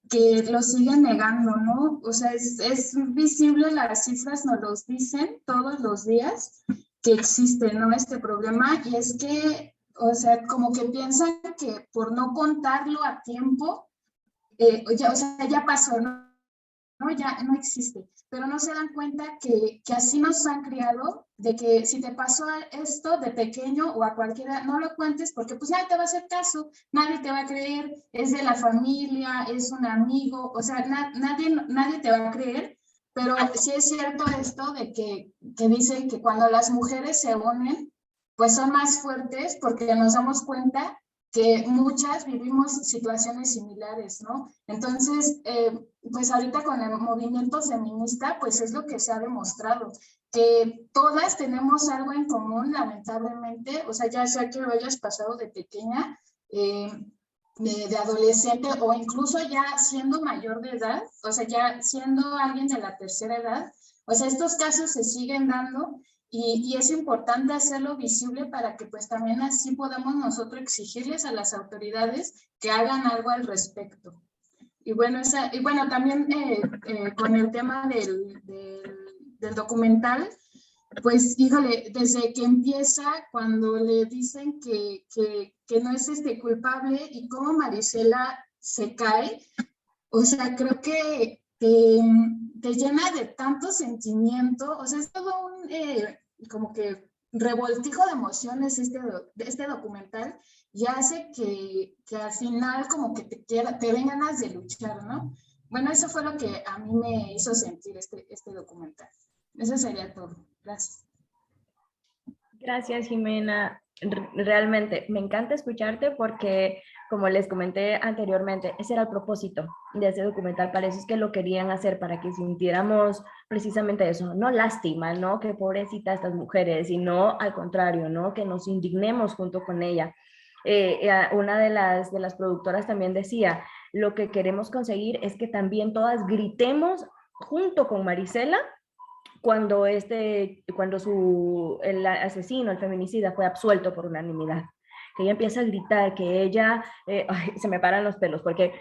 que lo siguen negando, ¿no? O sea, es visible, las cifras nos los dicen todos los días que existe, ¿no? Este problema, y es que, o sea, como que piensan que por no contarlo a tiempo, ya, o sea, ya pasó, ¿no? ¿No? Ya no existe, pero no se dan cuenta que así nos han criado, de que si te pasó esto de pequeño o a cualquiera, no lo cuentes porque pues nadie te va a hacer caso, nadie te va a creer, es de la familia, es un amigo, o sea, nadie te va a creer, pero sí es cierto esto de que dicen que cuando las mujeres se unen, pues son más fuertes porque nos damos cuenta que muchas vivimos situaciones similares, ¿no? Entonces, pues ahorita con el movimiento feminista, pues es lo que se ha demostrado, que todas tenemos algo en común, lamentablemente, o sea, ya sea que lo hayas pasado de pequeña, de adolescente o incluso ya siendo mayor de edad, o sea, ya siendo alguien de la tercera edad, o sea, estos casos se siguen dando y es importante hacerlo visible para que pues también así podamos nosotros exigirles a las autoridades que hagan algo al respecto. Y bueno, también con el tema del documental, pues híjole, desde que empieza, cuando le dicen que no es culpable y cómo Marisela se cae, o sea, creo que te llena de tanto sentimiento, o sea, es todo un como que revoltijo de emociones este documental y hace que al final como que te den ganas de luchar, ¿no? Bueno, eso fue lo que a mí me hizo sentir este documental. Eso sería todo. Gracias. Gracias, Jimena. Realmente me encanta escucharte porque, como les comenté anteriormente, ese era el propósito de ese documental. Para eso es que lo querían hacer, para que sintiéramos precisamente eso, no lástima, no que pobrecita estas mujeres, sino al contrario, no que nos indignemos junto con ella. Una de las productoras también decía, lo que queremos conseguir es que también todas gritemos junto con Marisela cuando el asesino, el feminicida, fue absuelto por unanimidad. Que ella empieza a gritar, que ella, se me paran los pelos, porque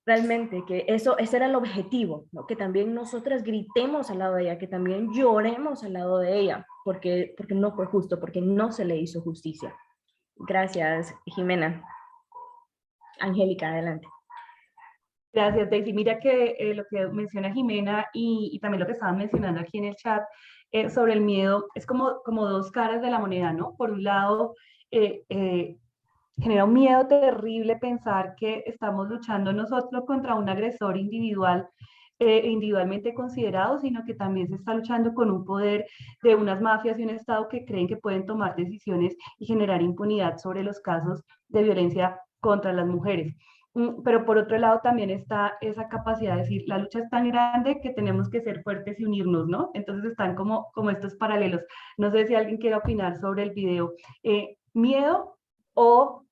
realmente que ese era el objetivo, ¿no? Que también nosotras gritemos al lado de ella, que también lloremos al lado de ella, porque no fue justo, porque no se le hizo justicia. Gracias, Jimena. Angélica, adelante. Gracias, Daisy. Mira que lo que menciona Jimena y también lo que estaban mencionando aquí en el chat sobre el miedo es como dos caras de la moneda, ¿no? Por un lado, genera un miedo terrible pensar que estamos luchando nosotros contra un agresor individual, individualmente considerado, sino que también se está luchando con un poder de unas mafias y un Estado que creen que pueden tomar decisiones y generar impunidad sobre los casos de violencia contra las mujeres. Pero por otro lado también está esa capacidad de decir, la lucha es tan grande que tenemos que ser fuertes y unirnos, ¿no? Entonces están como estos paralelos. No sé si alguien quiere opinar sobre el video. ¿Miedo o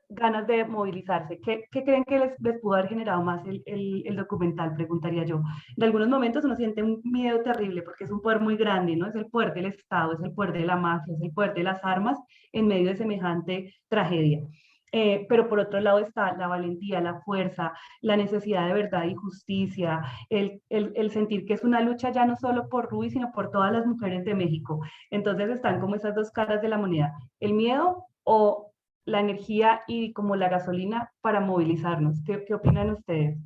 ganas de movilizarse? ¿Qué creen que les pudo haber generado más el documental? Preguntaría yo. En algunos momentos uno siente un miedo terrible porque es un poder muy grande, ¿no? Es el poder del Estado, es el poder de la mafia, es el poder de las armas en medio de semejante tragedia. Pero por otro lado está la valentía, la fuerza, la necesidad de verdad y justicia, el sentir que es una lucha ya no solo por Ruby, sino por todas las mujeres de México. Entonces están como esas dos caras de la moneda, el miedo o la energía y como la gasolina para movilizarnos. ¿Qué opinan ustedes?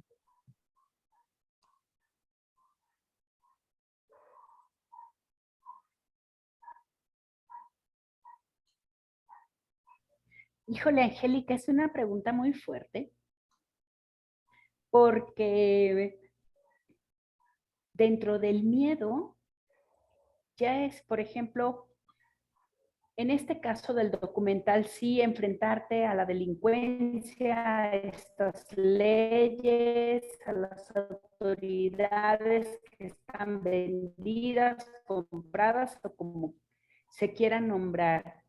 Híjole, Angélica, es una pregunta muy fuerte, porque dentro del miedo ya es, por ejemplo, en este caso del documental, sí enfrentarte a la delincuencia, a estas leyes, a las autoridades que están vendidas, compradas o como se quieran nombrar.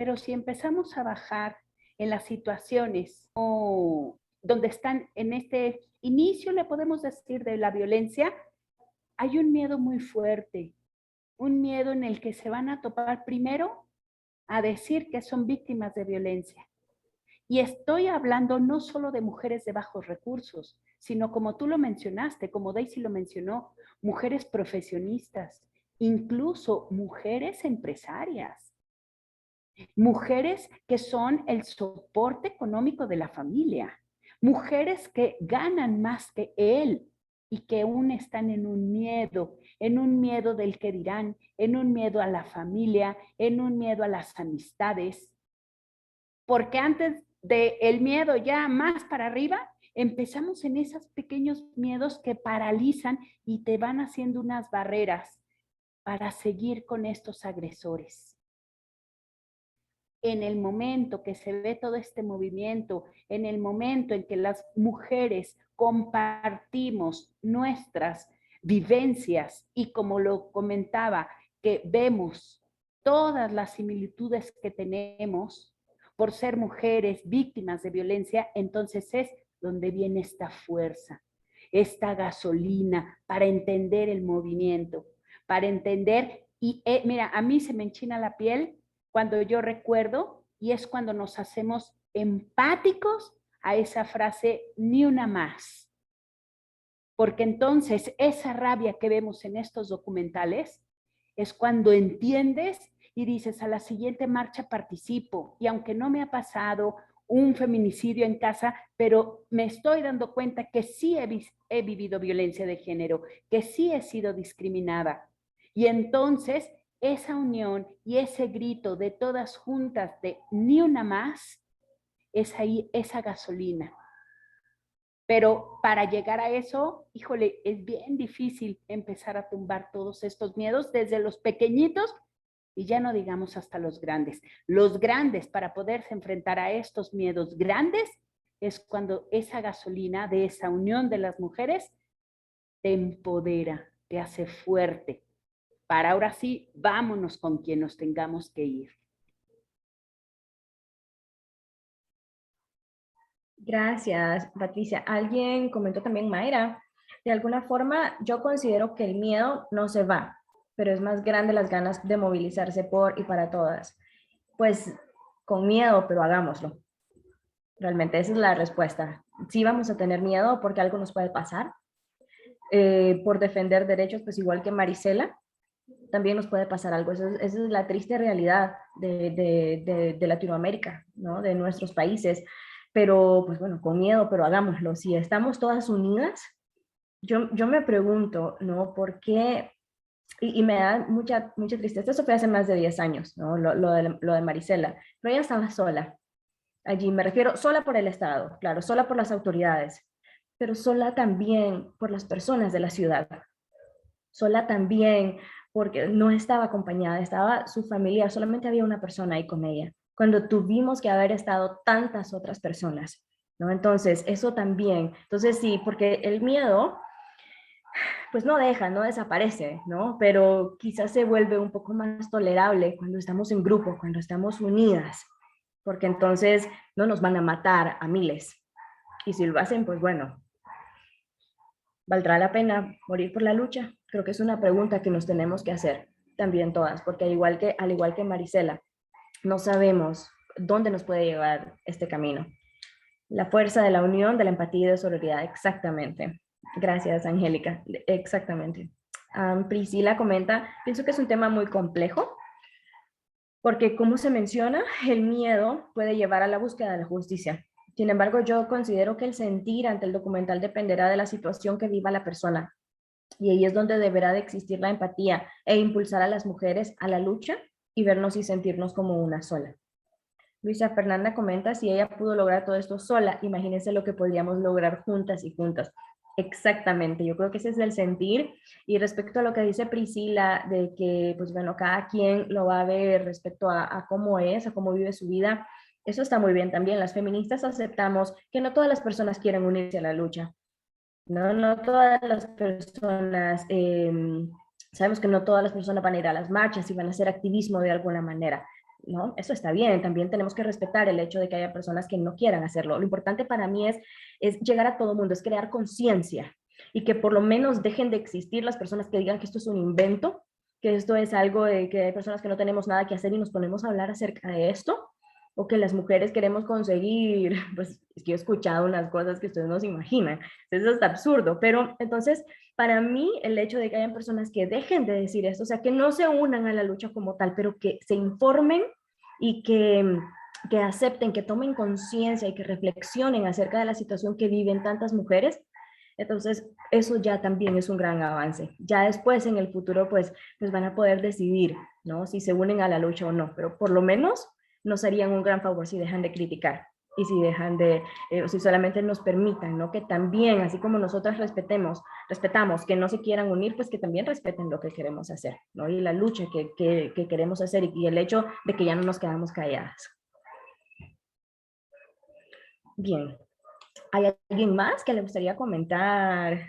pero si empezamos a bajar en las situaciones donde están en este inicio, le podemos decir, de la violencia, hay un miedo muy fuerte, un miedo en el que se van a topar primero a decir que son víctimas de violencia. Y estoy hablando no solo de mujeres de bajos recursos, sino como tú lo mencionaste, como Daisy lo mencionó, mujeres profesionistas, incluso mujeres empresarias, mujeres que son el soporte económico de la familia, mujeres que ganan más que él y que aún están en un miedo del que dirán, en un miedo a la familia, en un miedo a las amistades. Porque antes del miedo ya más para arriba, empezamos en esos pequeños miedos que paralizan y te van haciendo unas barreras para seguir con estos agresores. En el momento que se ve todo este movimiento, en el momento en que las mujeres compartimos nuestras vivencias y como lo comentaba, que vemos todas las similitudes que tenemos por ser mujeres víctimas de violencia, entonces es donde viene esta fuerza, esta gasolina para entender el movimiento, para entender, y mira, a mí se me enchina la piel cuando yo recuerdo, y es cuando nos hacemos empáticos a esa frase, ni una más. Porque entonces esa rabia que vemos en estos documentales es cuando entiendes y dices, a la siguiente marcha participo, y aunque no me ha pasado un feminicidio en casa, pero me estoy dando cuenta que sí he vivido violencia de género, que sí he sido discriminada. Y entonces esa unión y ese grito de todas juntas de ni una más, es ahí esa gasolina. Pero para llegar a eso, híjole, es bien difícil empezar a tumbar todos estos miedos desde los pequeñitos y ya no digamos hasta los grandes. Los grandes, para poderse enfrentar a estos miedos grandes, es cuando esa gasolina de esa unión de las mujeres te empodera, te hace fuerte. Para ahora sí, vámonos con quien nos tengamos que ir. Gracias, Patricia. Alguien comentó también, Mayra, de alguna forma yo considero que el miedo no se va, pero es más grande las ganas de movilizarse por y para todas. Pues con miedo, pero hagámoslo. Realmente esa es la respuesta. Sí vamos a tener miedo porque algo nos puede pasar. Por defender derechos, pues igual que Marisela, también nos puede pasar algo. Esa es la triste realidad de Latinoamérica, ¿no? De nuestros países. Pero, pues bueno, con miedo, pero hagámoslo. Si estamos todas unidas, yo me pregunto, ¿no? ¿Por qué? Y me da mucha tristeza. Eso fue hace más de 10 años, ¿no? Lo de Marisela. Pero ella estaba sola. Allí me refiero sola por el Estado, claro, sola por las autoridades, pero sola también por las personas de la ciudad. Sola también porque no estaba acompañada, estaba su familia, solamente había una persona ahí con ella, cuando tuvimos que haber estado tantas otras personas, ¿no? Entonces, eso también, entonces sí, porque el miedo, pues no deja, no desaparece, ¿no? Pero quizás se vuelve un poco más tolerable cuando estamos en grupo, cuando estamos unidas, porque entonces no nos van a matar a miles. Y si lo hacen, pues bueno, ¿valdrá la pena morir por la lucha? Creo que es una pregunta que nos tenemos que hacer también todas, porque al igual que Marisela, no sabemos dónde nos puede llevar este camino. La fuerza de la unión, de la empatía y de solidaridad, exactamente. Gracias, Angélica, exactamente. Priscila comenta, pienso que es un tema muy complejo, porque como se menciona, el miedo puede llevar a la búsqueda de la justicia. Sin embargo, yo considero que el sentir ante el documental dependerá de la situación que viva la persona. Y ahí es donde deberá de existir la empatía e impulsar a las mujeres a la lucha y vernos y sentirnos como una sola. Luisa Fernanda comenta, si ella pudo lograr todo esto sola, imagínense lo que podríamos lograr juntas y juntos. Exactamente, yo creo que ese es el sentir. Y respecto a lo que dice Priscila, de que, pues bueno, cada quien lo va a ver respecto a cómo es, a cómo vive su vida, eso está muy bien también. Las feministas aceptamos que no todas las personas quieren unirse a la lucha. No todas las personas, sabemos que no todas las personas van a ir a las marchas y van a hacer activismo de alguna manera. ¿no? Eso está bien, también tenemos que respetar el hecho de que haya personas que no quieran hacerlo. Lo importante para mí es llegar a todo mundo, es crear conciencia y que por lo menos dejen de existir las personas que digan que esto es un invento, que esto es algo de que hay personas que no tenemos nada que hacer y nos ponemos a hablar acerca de esto, o que las mujeres queremos conseguir, pues es que yo he escuchado unas cosas que ustedes no se imaginan, eso es absurdo, pero entonces para mí el hecho de que hayan personas que dejen de decir esto, o sea, que no se unan a la lucha como tal, pero que se informen y que acepten, que tomen conciencia y que reflexionen acerca de la situación que viven tantas mujeres, entonces eso ya también es un gran avance. Ya después en el futuro pues van a poder decidir, ¿no? Si se unen a la lucha o no, pero por lo menos nos harían un gran favor si dejan de criticar y si dejan de, si solamente nos permitan, ¿no? Que también, así como nosotras respetamos que no se quieran unir, pues que también respeten lo que queremos hacer, ¿no? Y la lucha que queremos hacer y el hecho de que ya no nos quedamos calladas. Bien, ¿hay alguien más que le gustaría comentar,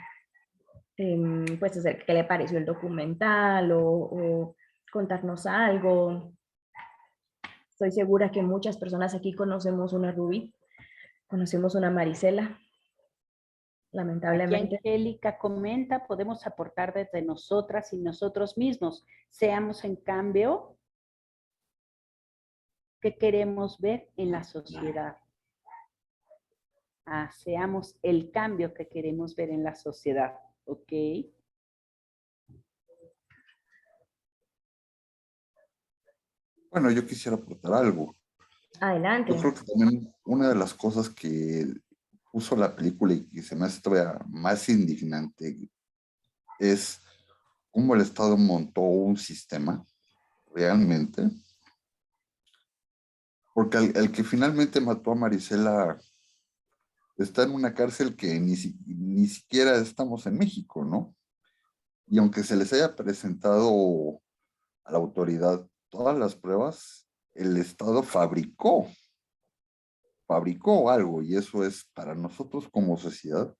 pues, acerca qué le pareció el documental o contarnos algo? Estoy segura que muchas personas aquí conocemos una Rubí, conocemos una Marisela, Aquí lamentablemente. Angélica comenta, podemos aportar desde nosotras y nosotros mismos. Seamos en cambio, ¿qué queremos ver en la sociedad? Seamos el cambio que queremos ver en la sociedad, ¿ok? Bueno, yo quisiera aportar algo. Adelante. Yo creo que también una de las cosas que puso la película y que se me hace todavía más indignante es cómo el Estado montó un sistema realmente, porque el que finalmente mató a Marisela está en una cárcel que ni siquiera estamos en México, ¿no? Y aunque se les haya presentado a la autoridad todas las pruebas, el Estado fabricó algo y eso es para nosotros como sociedad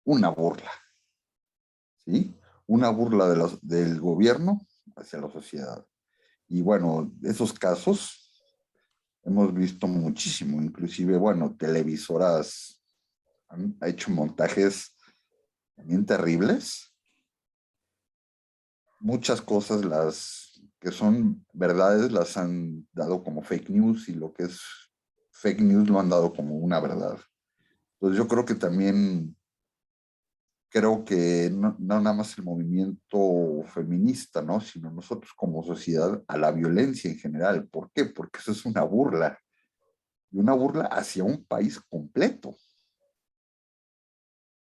una burla, ¿sí? Una burla del gobierno hacia la sociedad. Y bueno, esos casos hemos visto muchísimo, inclusive, bueno, televisoras han hecho montajes también terribles. Muchas cosas las que son verdades las han dado como fake news y lo que es fake news lo han dado como una verdad. Entonces yo creo que no nada más el movimiento feminista, ¿no? Sino nosotros como sociedad a la violencia en general. ¿Por qué? Porque eso es una burla. Y una burla hacia un país completo.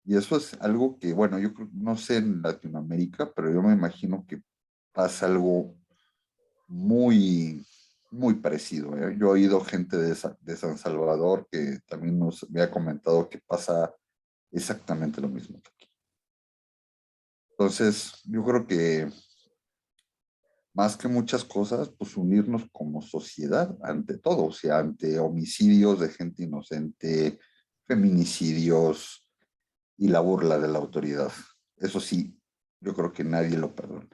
Y eso es algo que, bueno, yo no sé en Latinoamérica, pero yo me imagino que pasa algo muy, muy parecido, ¿eh? Yo he oído gente de San Salvador que también me ha comentado que pasa exactamente lo mismo que aquí. Entonces, yo creo que más que muchas cosas, pues unirnos como sociedad ante todo, o sea, ante homicidios de gente inocente, feminicidios y la burla de la autoridad. Eso sí, yo creo que nadie lo perdona.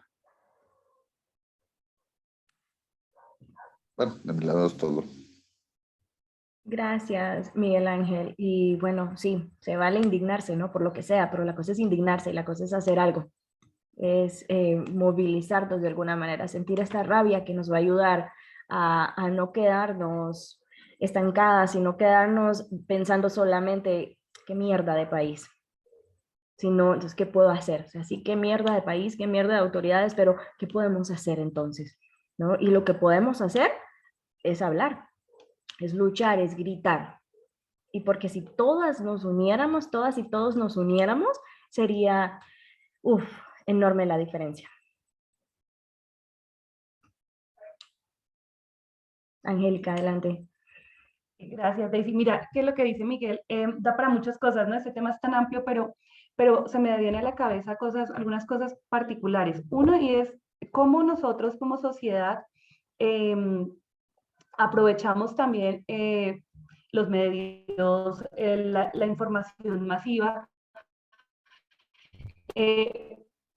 Bueno, de mi lado es todo. Gracias, Miguel Ángel. Y bueno, sí, se vale indignarse, ¿no? Por lo que sea, pero la cosa es indignarse y la cosa es hacer algo. Es movilizarnos de alguna manera, sentir esta rabia que nos va a ayudar a no quedarnos estancadas y no quedarnos pensando solamente qué mierda de país, sino entonces qué puedo hacer, o sea, sí, qué mierda de país, qué mierda de autoridades, pero qué podemos hacer entonces, ¿no? Y lo que podemos hacer es hablar, es luchar, es gritar. Y porque si todas nos uniéramos, todas y todos nos uniéramos, sería, enorme la diferencia. Angélica, adelante. Gracias, Daisy. Mira, que lo que dice Miguel da para muchas cosas, ¿no? Este tema es tan amplio, pero se me viene a la cabeza algunas cosas particulares. Uno, y es cómo nosotros como sociedad aprovechamos también los medios, la información masiva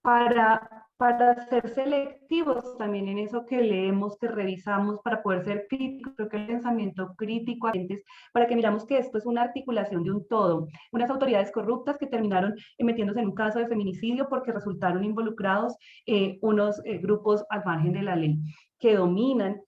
para ser selectivos también en eso que leemos, que revisamos, para poder ser críticos. Creo que el pensamiento crítico, para que miramos que esto es una articulación de un todo. Unas autoridades corruptas que terminaron metiéndose en un caso de feminicidio porque resultaron involucrados unos grupos al margen de la ley que dominan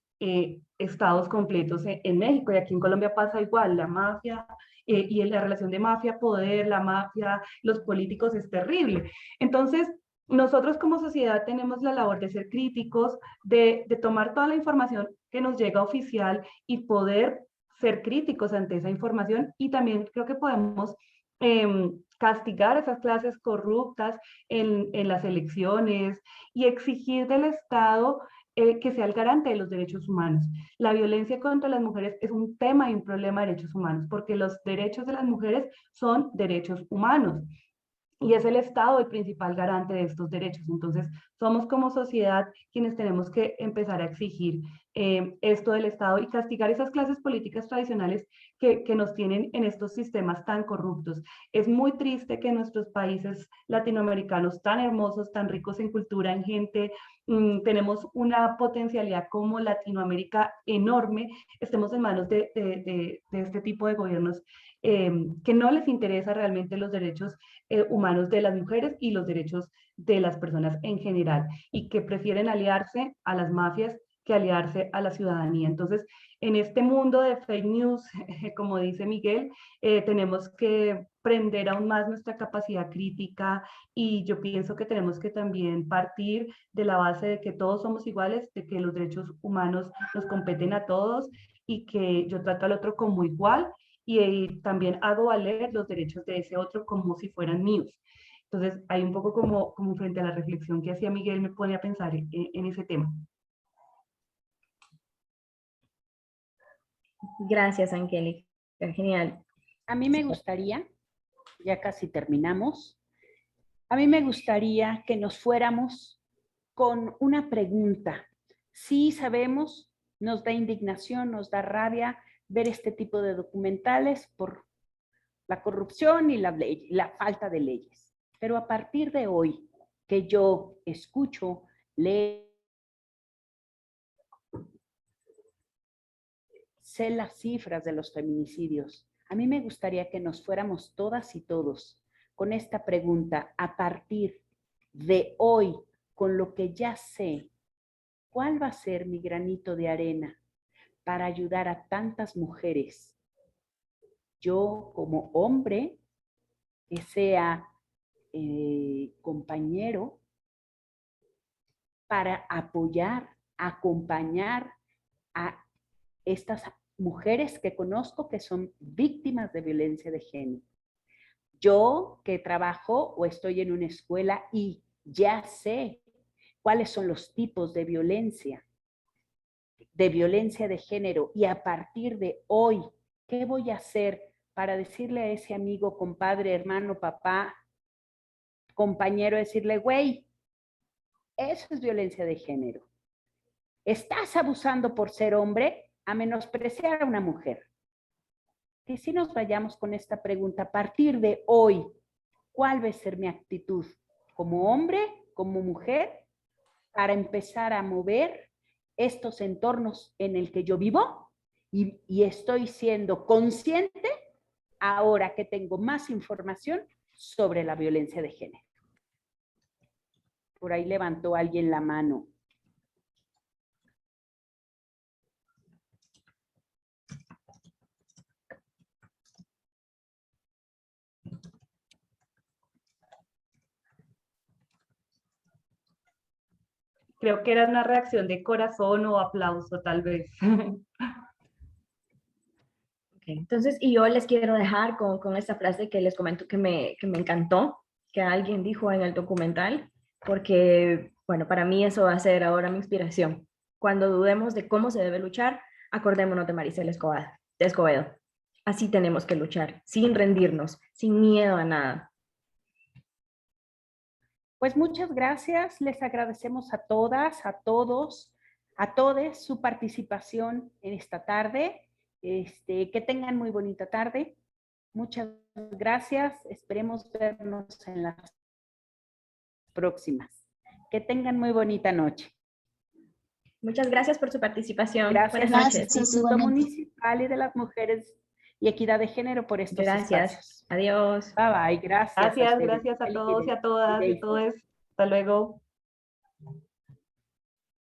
estados completos en México, y aquí en Colombia pasa igual. La mafia y la relación de mafia-poder, la mafia, los políticos es terrible. Entonces, nosotros como sociedad tenemos la labor de ser críticos, de tomar toda la información que nos llega oficial y poder ser críticos ante esa información, y también creo que podemos castigar esas clases corruptas en las elecciones y exigir del Estado que sea el garante de los derechos humanos. La violencia contra las mujeres es un tema y un problema de derechos humanos, porque los derechos de las mujeres son derechos humanos y es el Estado el principal garante de estos derechos. Entonces, somos como sociedad quienes tenemos que empezar a exigir esto del Estado y castigar esas clases políticas tradicionales que nos tienen en estos sistemas tan corruptos. Es muy triste que nuestros países latinoamericanos tan hermosos, tan ricos en cultura, en gente, tenemos una potencialidad como Latinoamérica enorme, estemos en manos de este tipo de gobiernos que no les interesa realmente los derechos humanos de las mujeres y los derechos de las personas en general, y que prefieren aliarse a las mafias que aliarse a la ciudadanía. Entonces, en este mundo de fake news, como dice Miguel, tenemos que prender aún más nuestra capacidad crítica, y yo pienso que tenemos que también partir de la base de que todos somos iguales, de que los derechos humanos nos competen a todos y que yo trato al otro como igual, y también hago valer los derechos de ese otro como si fueran míos. Entonces, hay un poco como frente a la reflexión que hacía Miguel, me pone a pensar en ese tema. Gracias, Angélica. Genial. A mí me gustaría, ya casi terminamos, a mí me gustaría que nos fuéramos con una pregunta. Sí sabemos, nos da indignación, nos da rabia ver este tipo de documentales por la corrupción y la falta de leyes. Pero a partir de hoy, que yo escucho, leo, sé las cifras de los feminicidios, a mí me gustaría que nos fuéramos todas y todos con esta pregunta: a partir de hoy, con lo que ya sé, ¿cuál va a ser mi granito de arena para ayudar a tantas mujeres? Yo como hombre, que sea compañero, para apoyar, acompañar a estas mujeres que conozco que son víctimas de violencia de género. Yo que trabajo o estoy en una escuela y ya sé cuáles son los tipos de violencia de género, y a partir de hoy, ¿qué voy a hacer para decirle a ese amigo, compadre, hermano, papá, compañero, decirle, güey, eso es violencia de género? Estás abusando por ser hombre a menospreciar a una mujer. Que si nos vayamos con esta pregunta, a partir de hoy, ¿cuál va a ser mi actitud como hombre, como mujer, para empezar a mover estos entornos en el que yo vivo? Y estoy siendo consciente ahora que tengo más información sobre la violencia de género. Por ahí levantó alguien la mano. Creo que era una reacción de corazón o aplauso, tal vez. Okay, entonces, y yo les quiero dejar con esta frase que les comento que me encantó, que alguien dijo en el documental, porque, bueno, para mí eso va a ser ahora mi inspiración. Cuando dudemos de cómo se debe luchar, acordémonos de Maricela Escobedo. Así tenemos que luchar, sin rendirnos, sin miedo a nada. Pues muchas gracias, les agradecemos a todas, a todos, a todes su participación en esta tarde. Que tengan muy bonita tarde. Muchas gracias, esperemos vernos en la próximas. Que tengan muy bonita noche. Muchas gracias por su participación. Gracias Buenas al noches. Gracias. Instituto igualmente. Municipal y de las Mujeres y Equidad de Género por estos Gracias. espacios. Adiós. Bye bye, gracias. Gracias, ustedes. gracias a Feliz todos y a todas y Daisy. todos. Hasta luego.